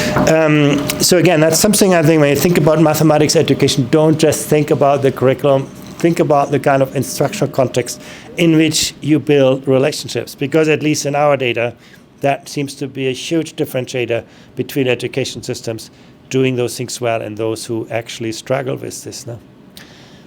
So again, that's something I think when you think about mathematics education, don't just think about the curriculum, think about the kind of instructional context in which you build relationships, because at least in our data, that seems to be a huge differentiator between education systems doing those things well and those who actually struggle with this. No?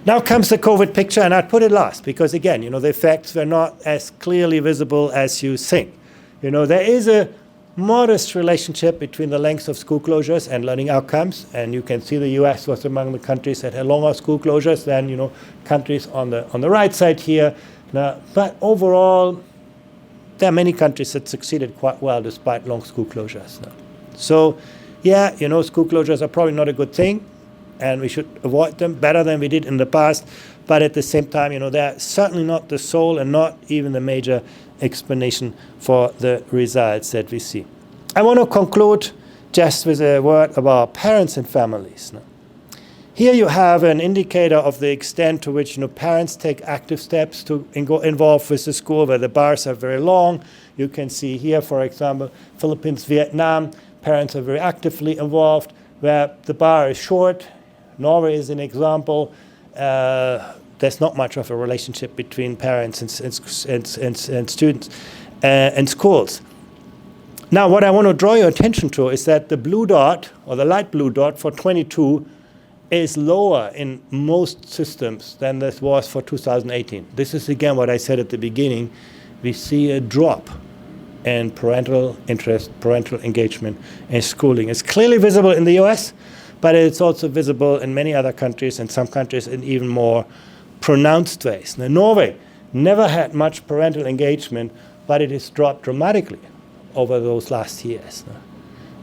Now comes the COVID picture, and I'd put it last because, again, the effects were not as clearly visible as you think. There is a modest relationship between the length of school closures and learning outcomes, and you can see the U.S. was among the countries that had longer school closures than countries on the right side here. But overall, there are many countries that succeeded quite well despite long school closures. So, yeah, school closures are probably not a good thing, and we should avoid them better than we did in the past. But at the same time, they're certainly not the sole and not even the major explanation for the results that we see. I want to conclude just with a word about parents and families. Here you have an indicator of the extent to which parents take active steps to involve with the school, where the bars are very long. You can see here, for example, Philippines, Vietnam, parents are very actively involved, where the bar is short. Norway is an example. There's not much of a relationship between parents and students and schools. Now, what I want to draw your attention to is that the blue dot, or the light blue dot for 22, is lower in most systems than this was for 2018. This is, again, what I said at the beginning. We see a drop in parental interest, parental engagement in schooling. It's clearly visible in the US, but it's also visible in many other countries, and some countries in even more pronounced ways. Now, Norway never had much parental engagement, but it has dropped dramatically over those last years.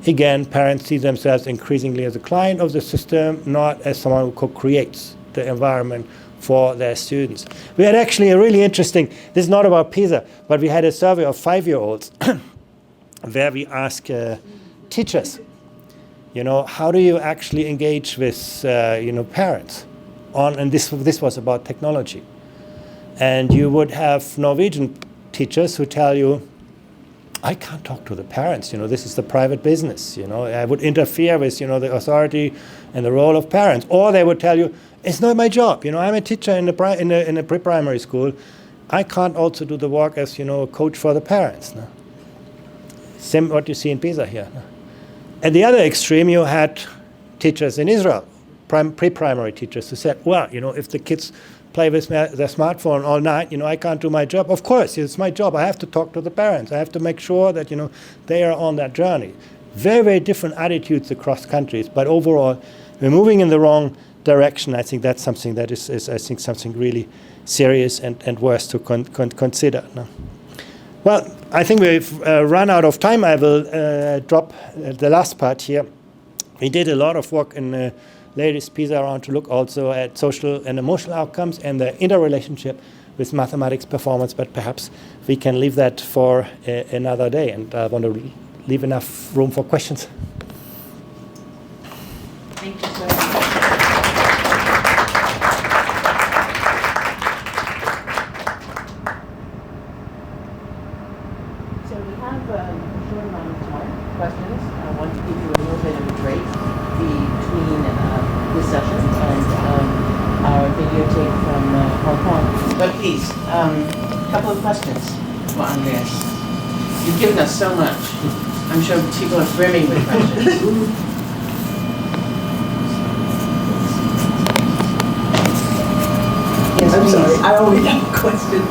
Again, parents see themselves increasingly as a client of the system, not as someone who co-creates the environment for their students. We had actually a really interesting, this is not about PISA, but we had a survey of 5-year-olds where we asked teachers, how do you actually engage with, parents? And this was about technology. And you would have Norwegian teachers who tell you, I can't talk to the parents, this is the private business, I would interfere with, the authority and the role of parents. Or they would tell you, it's not my job, I'm a teacher in a pre-primary school. I can't also do the work as, a coach for the parents. No? Same what you see in PISA here. No? At the other extreme, you had teachers in Israel, pre-primary teachers, who said, well, if the kids play with their smartphone all night, I can't do my job. Of course, it's my job. I have to talk to the parents. I have to make sure that, they are on that journey. Very, very different attitudes across countries, but overall, we're moving in the wrong direction. I think that's something that is I think, something really serious and worth to consider. No? Well, I think we've run out of time. I will drop the last part here. We did a lot of work in latest PISA round to look also at social and emotional outcomes and the interrelationship with mathematics performance, but perhaps we can leave that for another day, and I want to leave enough room for questions. Thank you so much. So we have a short amount of time, questions. I want to give you a little bit of a break between this session and our videotape from Hong Kong. But please, a couple of questions for Andreas. You've given us so much. I'm sure people are brimming with questions. Yes, I'm please. sorry, I always have a question.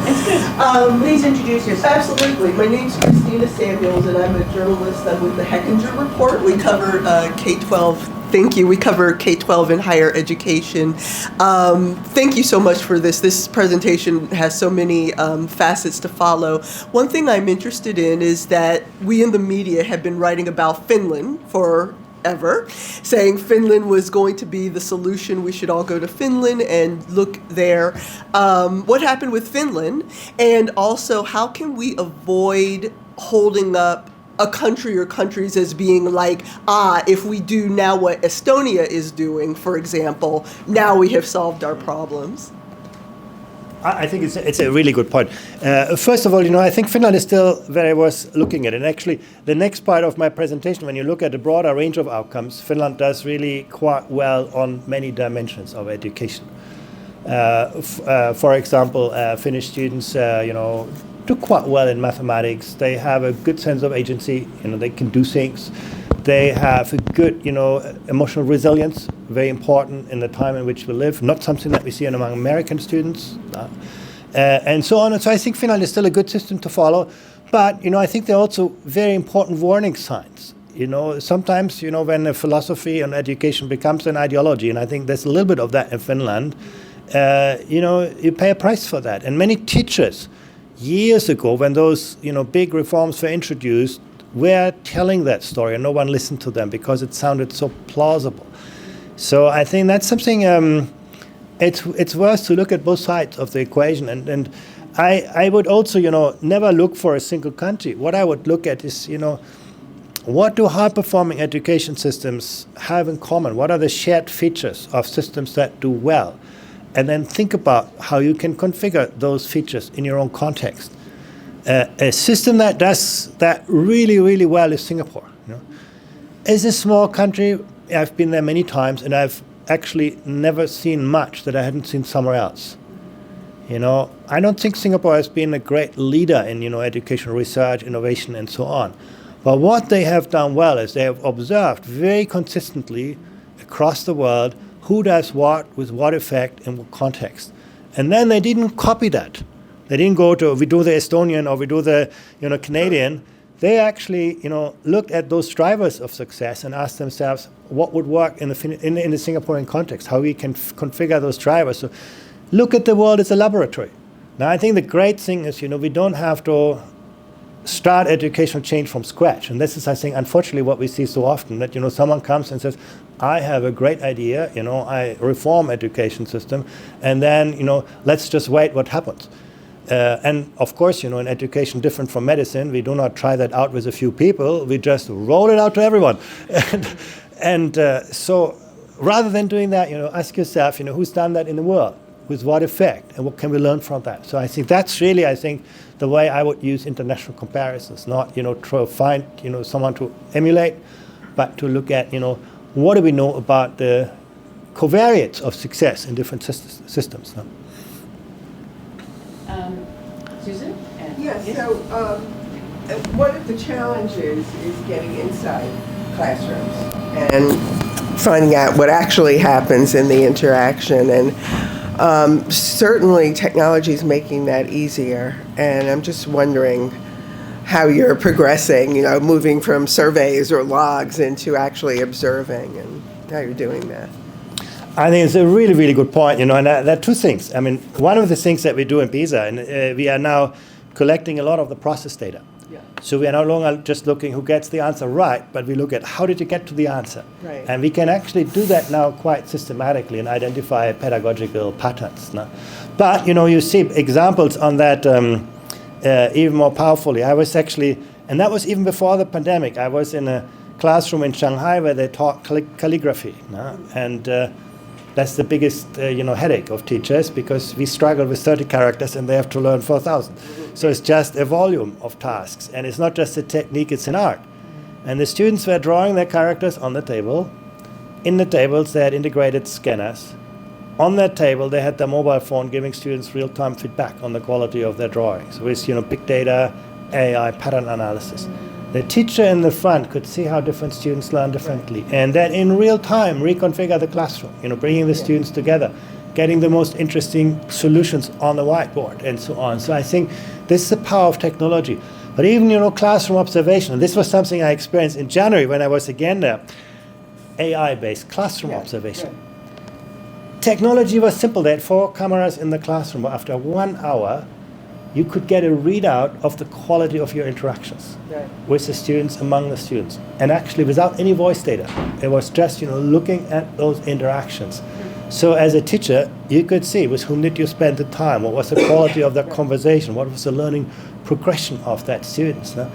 Please introduce yourself. Absolutely. My name's Christina Samuels, and I'm a journalist. I'm with the Hechinger Report. We cover K-12. Thank you. We cover K-12 and higher education. Thank you so much for this. This presentation has so many facets to follow. One thing I'm interested in is that we in the media have been writing about Finland forever, saying Finland was going to be the solution. We should all go to Finland and look there. What happened with Finland? And also, how can we avoid holding up a country or countries as being like, if we do now what Estonia is doing, for example, now we have solved our problems? I think it's a really good point. First of all, I think Finland is still very worth looking at. And actually, the next part of my presentation, when you look at a broader range of outcomes, Finland does really quite well on many dimensions of education. For example, Finnish students, do quite well in mathematics. They have a good sense of agency. They can do things. They have a good, emotional resilience, very important in the time in which we live, not something that we see among American students, and so on. And so I think Finland is still a good system to follow, but, I think there are also very important warning signs. Sometimes, when a philosophy on education becomes an ideology, and I think there's a little bit of that in Finland, you pay a price for that. And many teachers, years ago, when those, big reforms were introduced, were telling that story, and no one listened to them because it sounded so plausible. So I think that's something, it's worth to look at both sides of the equation. And I would also, never look for a single country. What I would look at is, what do high-performing education systems have in common? What are the shared features of systems that do well? And then think about how you can configure those features in your own context. A system that does that really, really well is Singapore. It's a small country. I've been there many times, and I've actually never seen much that I hadn't seen somewhere else. I don't think Singapore has been a great leader in, educational research, innovation, and so on. But what they have done well is they have observed very consistently across the world who does what, with what effect, in what context. And then they didn't copy that. They didn't go to, we do the Estonian or we do the Canadian. They actually looked at those drivers of success and asked themselves what would work in the Singaporean context, how we can configure those drivers. So look at the world as a laboratory. Now I think the great thing is we don't have to start educational change from scratch. And this is, I think, unfortunately what we see so often, that, someone comes and says, I have a great idea, I reform education system, and then, let's just wait what happens. And of course, in education, different from medicine, we do not try that out with a few people, we just roll it out to everyone. So rather than doing that, ask yourself, who's done that in the world? With what effect, and what can we learn from that? So I think that's really, the way I would use international comparisons, not, try to find, someone to emulate, but to look at, what do we know about the covariates of success in different systems. No? Susan? Yes, so one of the challenges is getting inside classrooms and finding out what actually happens in the interaction. And certainly technology is making that easier. And I'm just wondering how you're progressing, moving from surveys or logs into actually observing, and how you're doing that. I think it's a really, really good point, and there are two things. I mean, one of the things that we do in PISA, and we are now collecting a lot of the process data. Yeah. So we are no longer just looking who gets the answer right, but we look at how did you get to the answer. Right. And we can actually do that now quite systematically and identify pedagogical patterns. No? But, you see examples on that even more powerfully. I was actually, and that was even before the pandemic, I was in a classroom in Shanghai where they taught calligraphy. No? And that's the biggest headache of teachers, because we struggle with 30 characters and they have to learn 4,000. So it's just a volume of tasks, and it's not just a technique, it's an art. And the students were drawing their characters on the table. In the tables they had integrated scanners. On that table they had their mobile phone giving students real-time feedback on the quality of their drawings with big data, AI, pattern analysis. The teacher in the front could see how different students learn differently, and then in real time reconfigure the classroom, bringing the students together, getting the most interesting solutions on the whiteboard, and so on. So I think this is the power of technology. But even, classroom observation, and this was something I experienced in January when I was again there, AI-based classroom observation. Yeah. Technology was simple. They had 4 cameras in the classroom, but after 1 hour, you could get a readout of the quality of your interactions with the students, among the students. And actually without any voice data. It was just, looking at those interactions. So as a teacher, you could see with whom did you spend the time, what was the quality of that conversation, what was the learning progression of that students. No?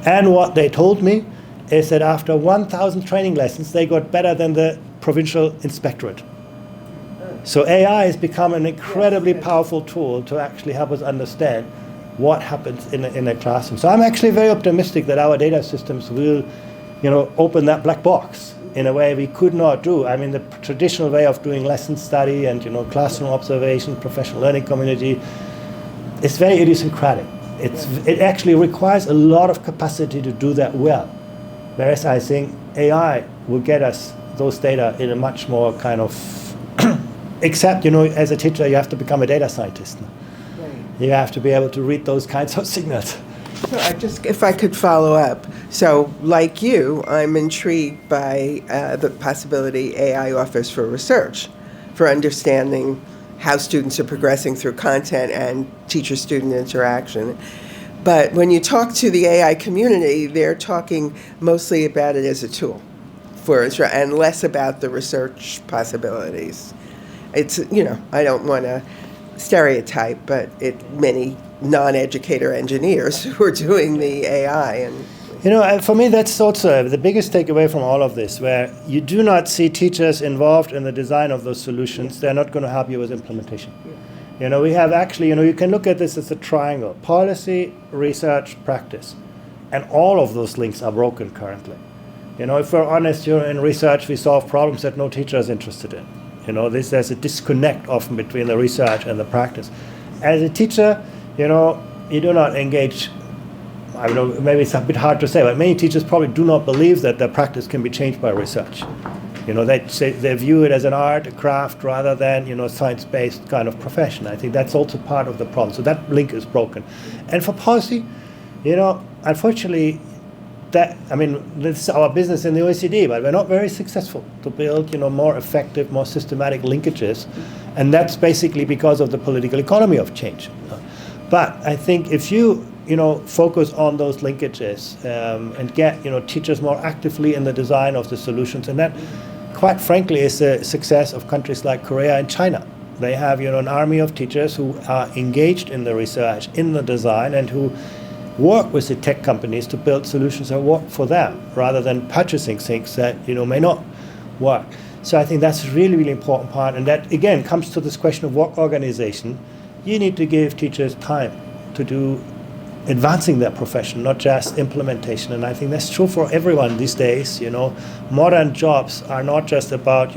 And what they told me is that after 1,000 training lessons, they got better than the provincial inspectorate. So AI has become an incredibly powerful tool to actually help us understand what happens in a classroom. So I'm actually very optimistic that our data systems will, open that black box in a way we could not do. I mean, the traditional way of doing lesson study and, classroom observation, professional learning community, is very idiosyncratic. It actually requires a lot of capacity to do that well. Whereas I think AI will get us those data in a much more kind of, except, as a teacher, you have to become a data scientist. Right. You have to be able to read those kinds of signals. So if I could follow up. So like you, I'm intrigued by the possibility AI offers for research, for understanding how students are progressing through content and teacher-student interaction. But when you talk to the AI community, they're talking mostly about it as a tool and less about the research possibilities. It's, I don't want to stereotype, but many non-educator engineers who are doing the AI. And for me, that's also the biggest takeaway from all of this, where you do not see teachers involved in the design of those solutions. They're not going to help you with implementation. We have actually, you can look at this as a triangle: policy, research, practice. And all of those links are broken currently. If we're honest, in research, we solve problems that no teacher is interested in. There's a disconnect often between the research and the practice. As a teacher, you do not engage. I don't know, maybe it's a bit hard to say, but many teachers probably do not believe that their practice can be changed by research. They view it as an art, a craft, rather than, science-based kind of profession. I think that's also part of the problem. So that link is broken. And for policy, unfortunately, this is our business in the OECD, but we're not very successful to build, more effective, more systematic linkages. And that's basically because of the political economy of change. But I think if you, focus on those linkages and get, teachers more actively in the design of the solutions, and that, quite frankly, is a success of countries like Korea and China. They have, an army of teachers who are engaged in the research, in the design, and who work with the tech companies to build solutions that work for them, rather than purchasing things that, may not work. So I think that's a really, really important part. And that, again, comes to this question of work organization. You need to give teachers time to do advancing their profession, not just implementation. And I think that's true for everyone these days. Modern jobs are not just about,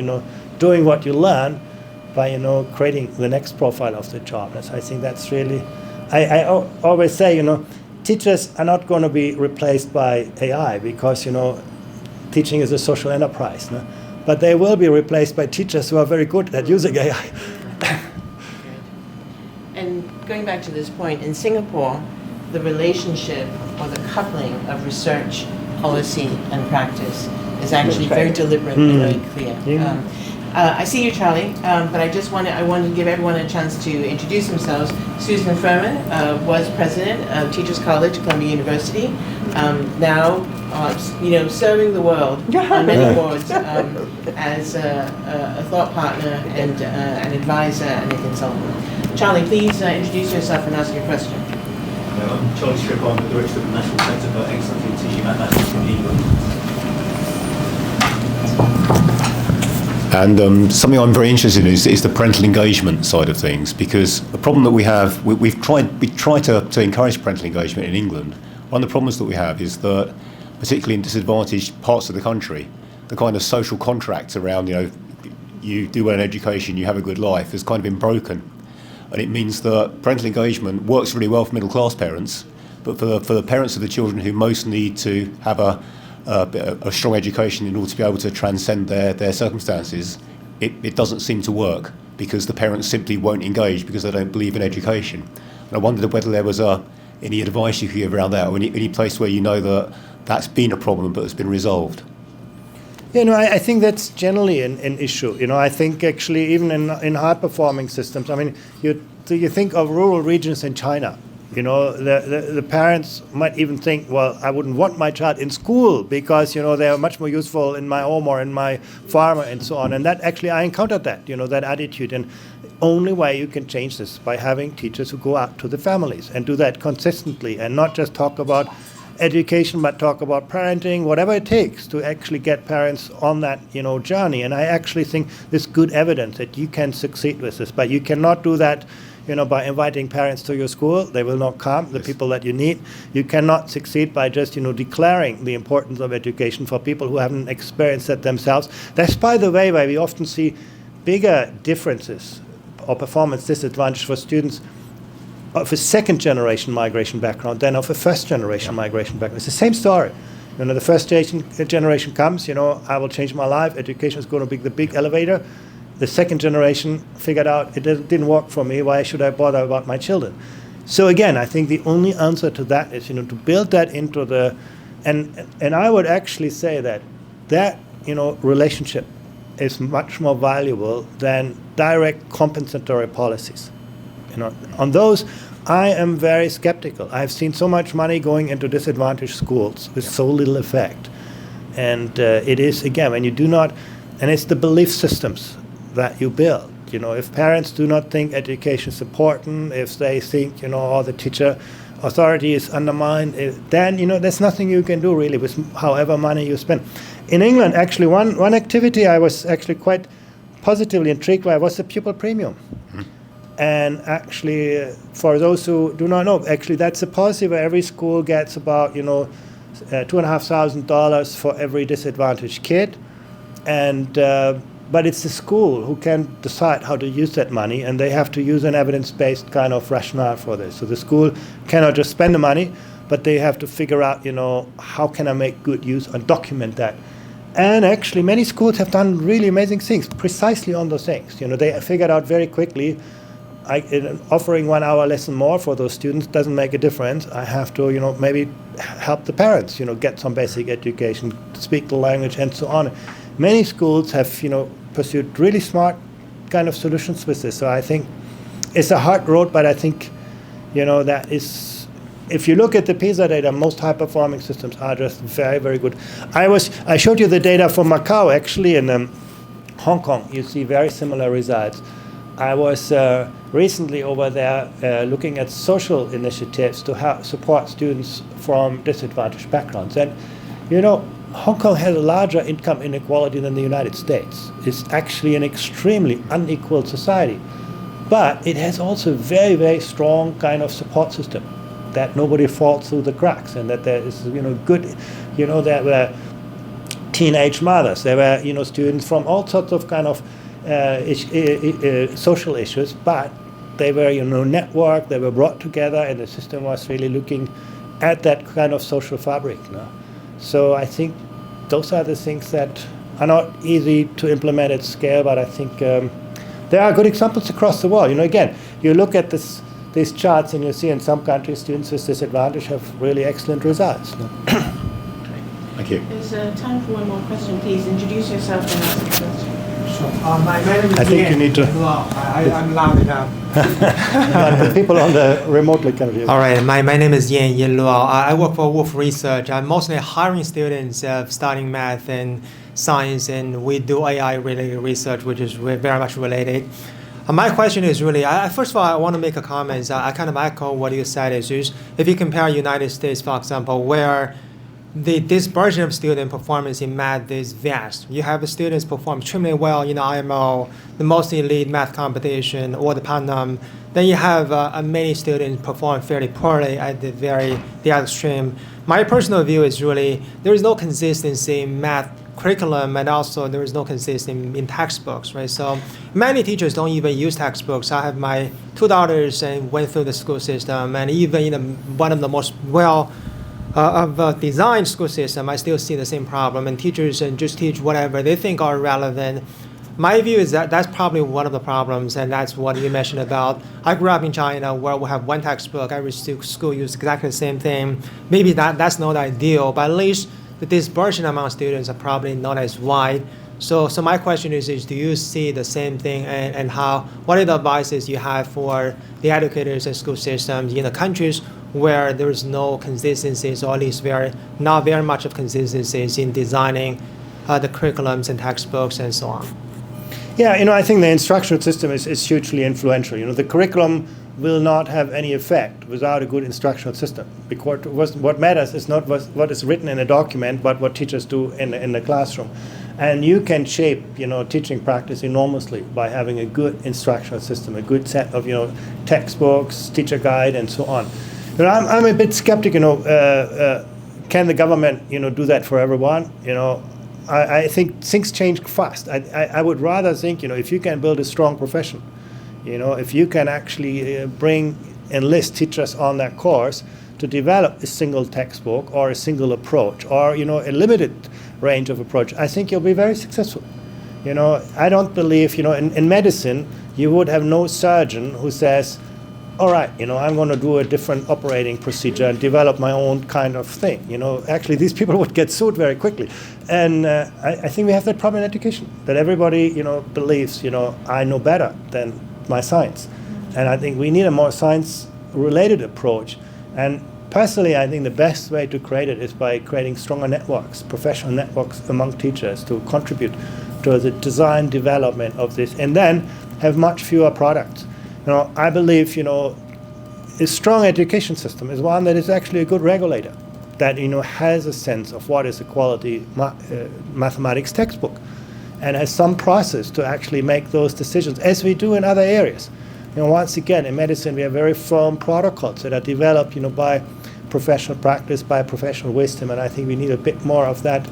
doing what you learn, by, creating the next profile of the job. And so I think that's really, I always say, teachers are not going to be replaced by AI because, teaching is a social enterprise. No? But they will be replaced by teachers who are very good at using AI. And going back to this point, in Singapore, the relationship or the coupling of research, policy, and practice is actually very deliberate and very clear. Yeah. I see you, Charlie, but I wanted to give everyone a chance to introduce themselves. Susan Furman was president of Teachers College, Columbia University. Now, serving the world on many boards as a thought partner and an advisor and a consultant. Charlie, please introduce yourself and ask your question. I'm Charlie Strip, I'm the Director of the National Centre for Excellence in Teaching Mathematics in England. And something I'm very interested in is the parental engagement side of things, because the problem that we have, we try to encourage parental engagement in England. One of the problems that we have is that, particularly in disadvantaged parts of the country, the kind of social contract around, you do well in education, you have a good life, has kind of been broken. And it means that parental engagement works really well for middle class parents, but for the parents of the children who most need to have a strong education in order to be able to transcend their circumstances, it doesn't seem to work because the parents simply won't engage because they don't believe in education. And I wondered whether there was any advice you could give around that, or any place where that's been a problem but has been resolved. I think that's generally an issue. I think actually even in high-performing systems, you think of rural regions in China. The parents might even think, well, I wouldn't want my child in school because, they are much more useful in my home or in my farm and so on. And that actually, I encountered that, that attitude. And the only way you can change this by having teachers who go out to the families and do that consistently and not just talk about education, but talk about parenting, whatever it takes to actually get parents on that, journey. And I actually think there's good evidence that you can succeed with this, but you cannot do that by inviting parents to your school. They will not come, the people that you need. You cannot succeed by just, declaring the importance of education for people who haven't experienced it themselves. That's, by the way, why we often see bigger differences or performance disadvantage for students of a second-generation migration background than of a first-generation migration background. It's the same story. You know, the first generation comes, you know, I will change my life, education is going to be the big elevator. The second generation figured out it didn't work for me, why should I bother about my children? So again, I think the only answer to that is, you know, to build that into the, and I would actually say that, you know, relationship is much more valuable than direct compensatory policies. You know, on those, I am very skeptical. I've seen so much money going into disadvantaged schools with so little effect. And it is, again, when you do not, and it's the belief systems that you build. You know, if parents do not think education is important, if they think, you know, the teacher authority is undermined, then, you know, there's nothing you can do really with however money you spend. In England, actually, one activity I was actually quite positively intrigued by was the pupil premium. And actually, for those who do not know, actually that's a policy where every school gets about, you know, $2,500 for every disadvantaged kid. And but it's the school who can decide how to use that money, and they have to use an evidence-based kind of rationale for this. So the school cannot just spend the money, but they have to figure out, you know, how can I make good use and document that. And actually, many schools have done really amazing things precisely on those things. You know, they figured out very quickly, offering 1 hour lesson more for those students doesn't make a difference. I have to, you know, maybe help the parents, you know, get some basic education, speak the language, and so on. Many schools have, you know, pursued really smart kind of solutions with this. So I think it's a hard road, but I think, you know, that is, if you look at the PISA data, most high-performing systems are just very, very good. I showed you the data from Macau, actually, in Hong Kong. You see very similar results. I was recently over there looking at social initiatives to support students from disadvantaged backgrounds. And, you know, Hong Kong has a larger income inequality than the United States. It's actually an extremely unequal society. But it has also a very, very strong kind of support system that nobody falls through the cracks, and that there is, you know, good, you know, there were teenage mothers, there were, you know, students from all sorts of kind of social issues, but they were, you know, networked, they were brought together, and the system was really looking at that kind of social fabric. No? So I think those are the things that are not easy to implement at scale, but I think there are good examples across the world. You know, again, you look at these charts and you see in some countries students with disadvantage have really excellent results. No? Thank you. There's time for one more question. Please introduce yourself and ask the question. Sure. My name is I think you need to. I'm loud enough. But the people on the remotely can hear. All right. My name is Yin Luo. I work for Wolf Research. I'm mostly hiring students studying math and science, and we do AI-related research, which is very much related. My question is really, first of all, I want to make a comment. I kind of echo what you said. Is if you compare United States, for example, where the dispersion of student performance in math is vast. You have the students perform extremely well in IMO, the most elite math competition, or the Panam. Then you have many students perform fairly poorly at the extreme. My personal view is really there is no consistency in math curriculum, and also there is no consistency in textbooks, right? So many teachers don't even use textbooks. I have my two daughters and went through the school system, and even in one of the most designed school system, I still see the same problem, and teachers just teach whatever they think are relevant. My view is that that's probably one of the problems, and that's what you mentioned about. I grew up in China where we have one textbook, every school uses exactly the same thing. Maybe that's not ideal, but at least the dispersion among students are probably not as wide. So my question is do you see the same thing, and what are the advices you have for the educators and school systems in the countries where there is no consistencies, or at least not very much of consistencies in designing the curriculums and textbooks and so on? Yeah, you know, I think the instructional system is hugely influential. You know, the curriculum will not have any effect without a good instructional system, because what matters is not what is written in a document, but what teachers do in the classroom. And you can shape, you know, teaching practice enormously by having a good instructional system, a good set of, you know, textbooks, teacher guide, and so on. You know, I'm a bit skeptic. You know, can the government, you know, do that for everyone? You know, I think things change fast. I would rather think, you know, if you can build a strong profession, you know, if you can actually enlist teachers on that course to develop a single textbook or a single approach or, you know, a limited range of approach, I think you'll be very successful. You know, I don't believe, you know, in medicine, you would have no surgeon who says, all right, you know, I'm going to do a different operating procedure and develop my own kind of thing. You know, actually, these people would get sued very quickly. And I think we have that problem in education, that everybody, you know, believes, you know, I know better than my science. And I think we need a more science-related approach. And personally, I think the best way to create it is by creating stronger networks, professional networks among teachers to contribute to the design development of this, and then have much fewer products. You know, I believe, you know, a strong education system is one that is actually a good regulator, that, you know, has a sense of what is a quality mathematics textbook, and has some process to actually make those decisions, as we do in other areas. You know, once again, in medicine, we have very firm protocols that are developed, you know, by professional practice, by professional wisdom, and I think we need a bit more of that.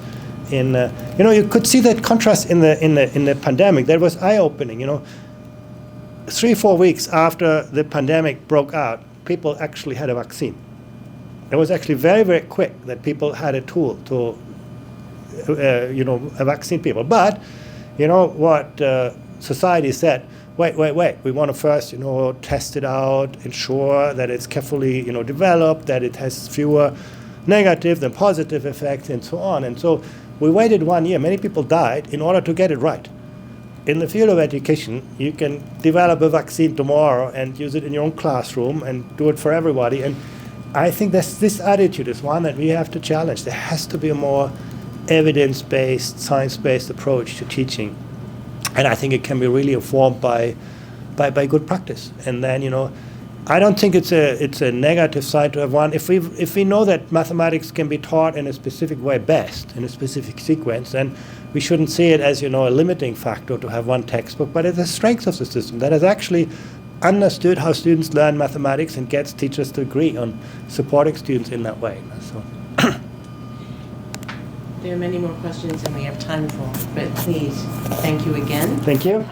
In you know, you could see that contrast in the pandemic. That was eye-opening. You know, 3-4 weeks after the pandemic broke out, people actually had a vaccine. It was actually very, very quick that people had a tool to, you know, vaccine people. But, you know, what society said, wait, we want to first, you know, test it out, ensure that it's carefully, you know, developed, that it has fewer negative than positive effects, and so on. And so we waited 1 year. Many people died in order to get it right. In the field of education, you can develop a vaccine tomorrow and use it in your own classroom and do it for everybody. And I think this attitude is one that we have to challenge. There has to be a more evidence-based, science-based approach to teaching. And I think it can be really informed by good practice. And then, you know, I don't think it's a negative side to have one. If we know that mathematics can be taught in a specific way best, in a specific sequence, then we shouldn't see it as, you know, a limiting factor to have one textbook, but it's a strength of the system that has actually understood how students learn mathematics and gets teachers to agree on supporting students in that way. So. There are many more questions than we have time for, but please, thank you again. Thank you.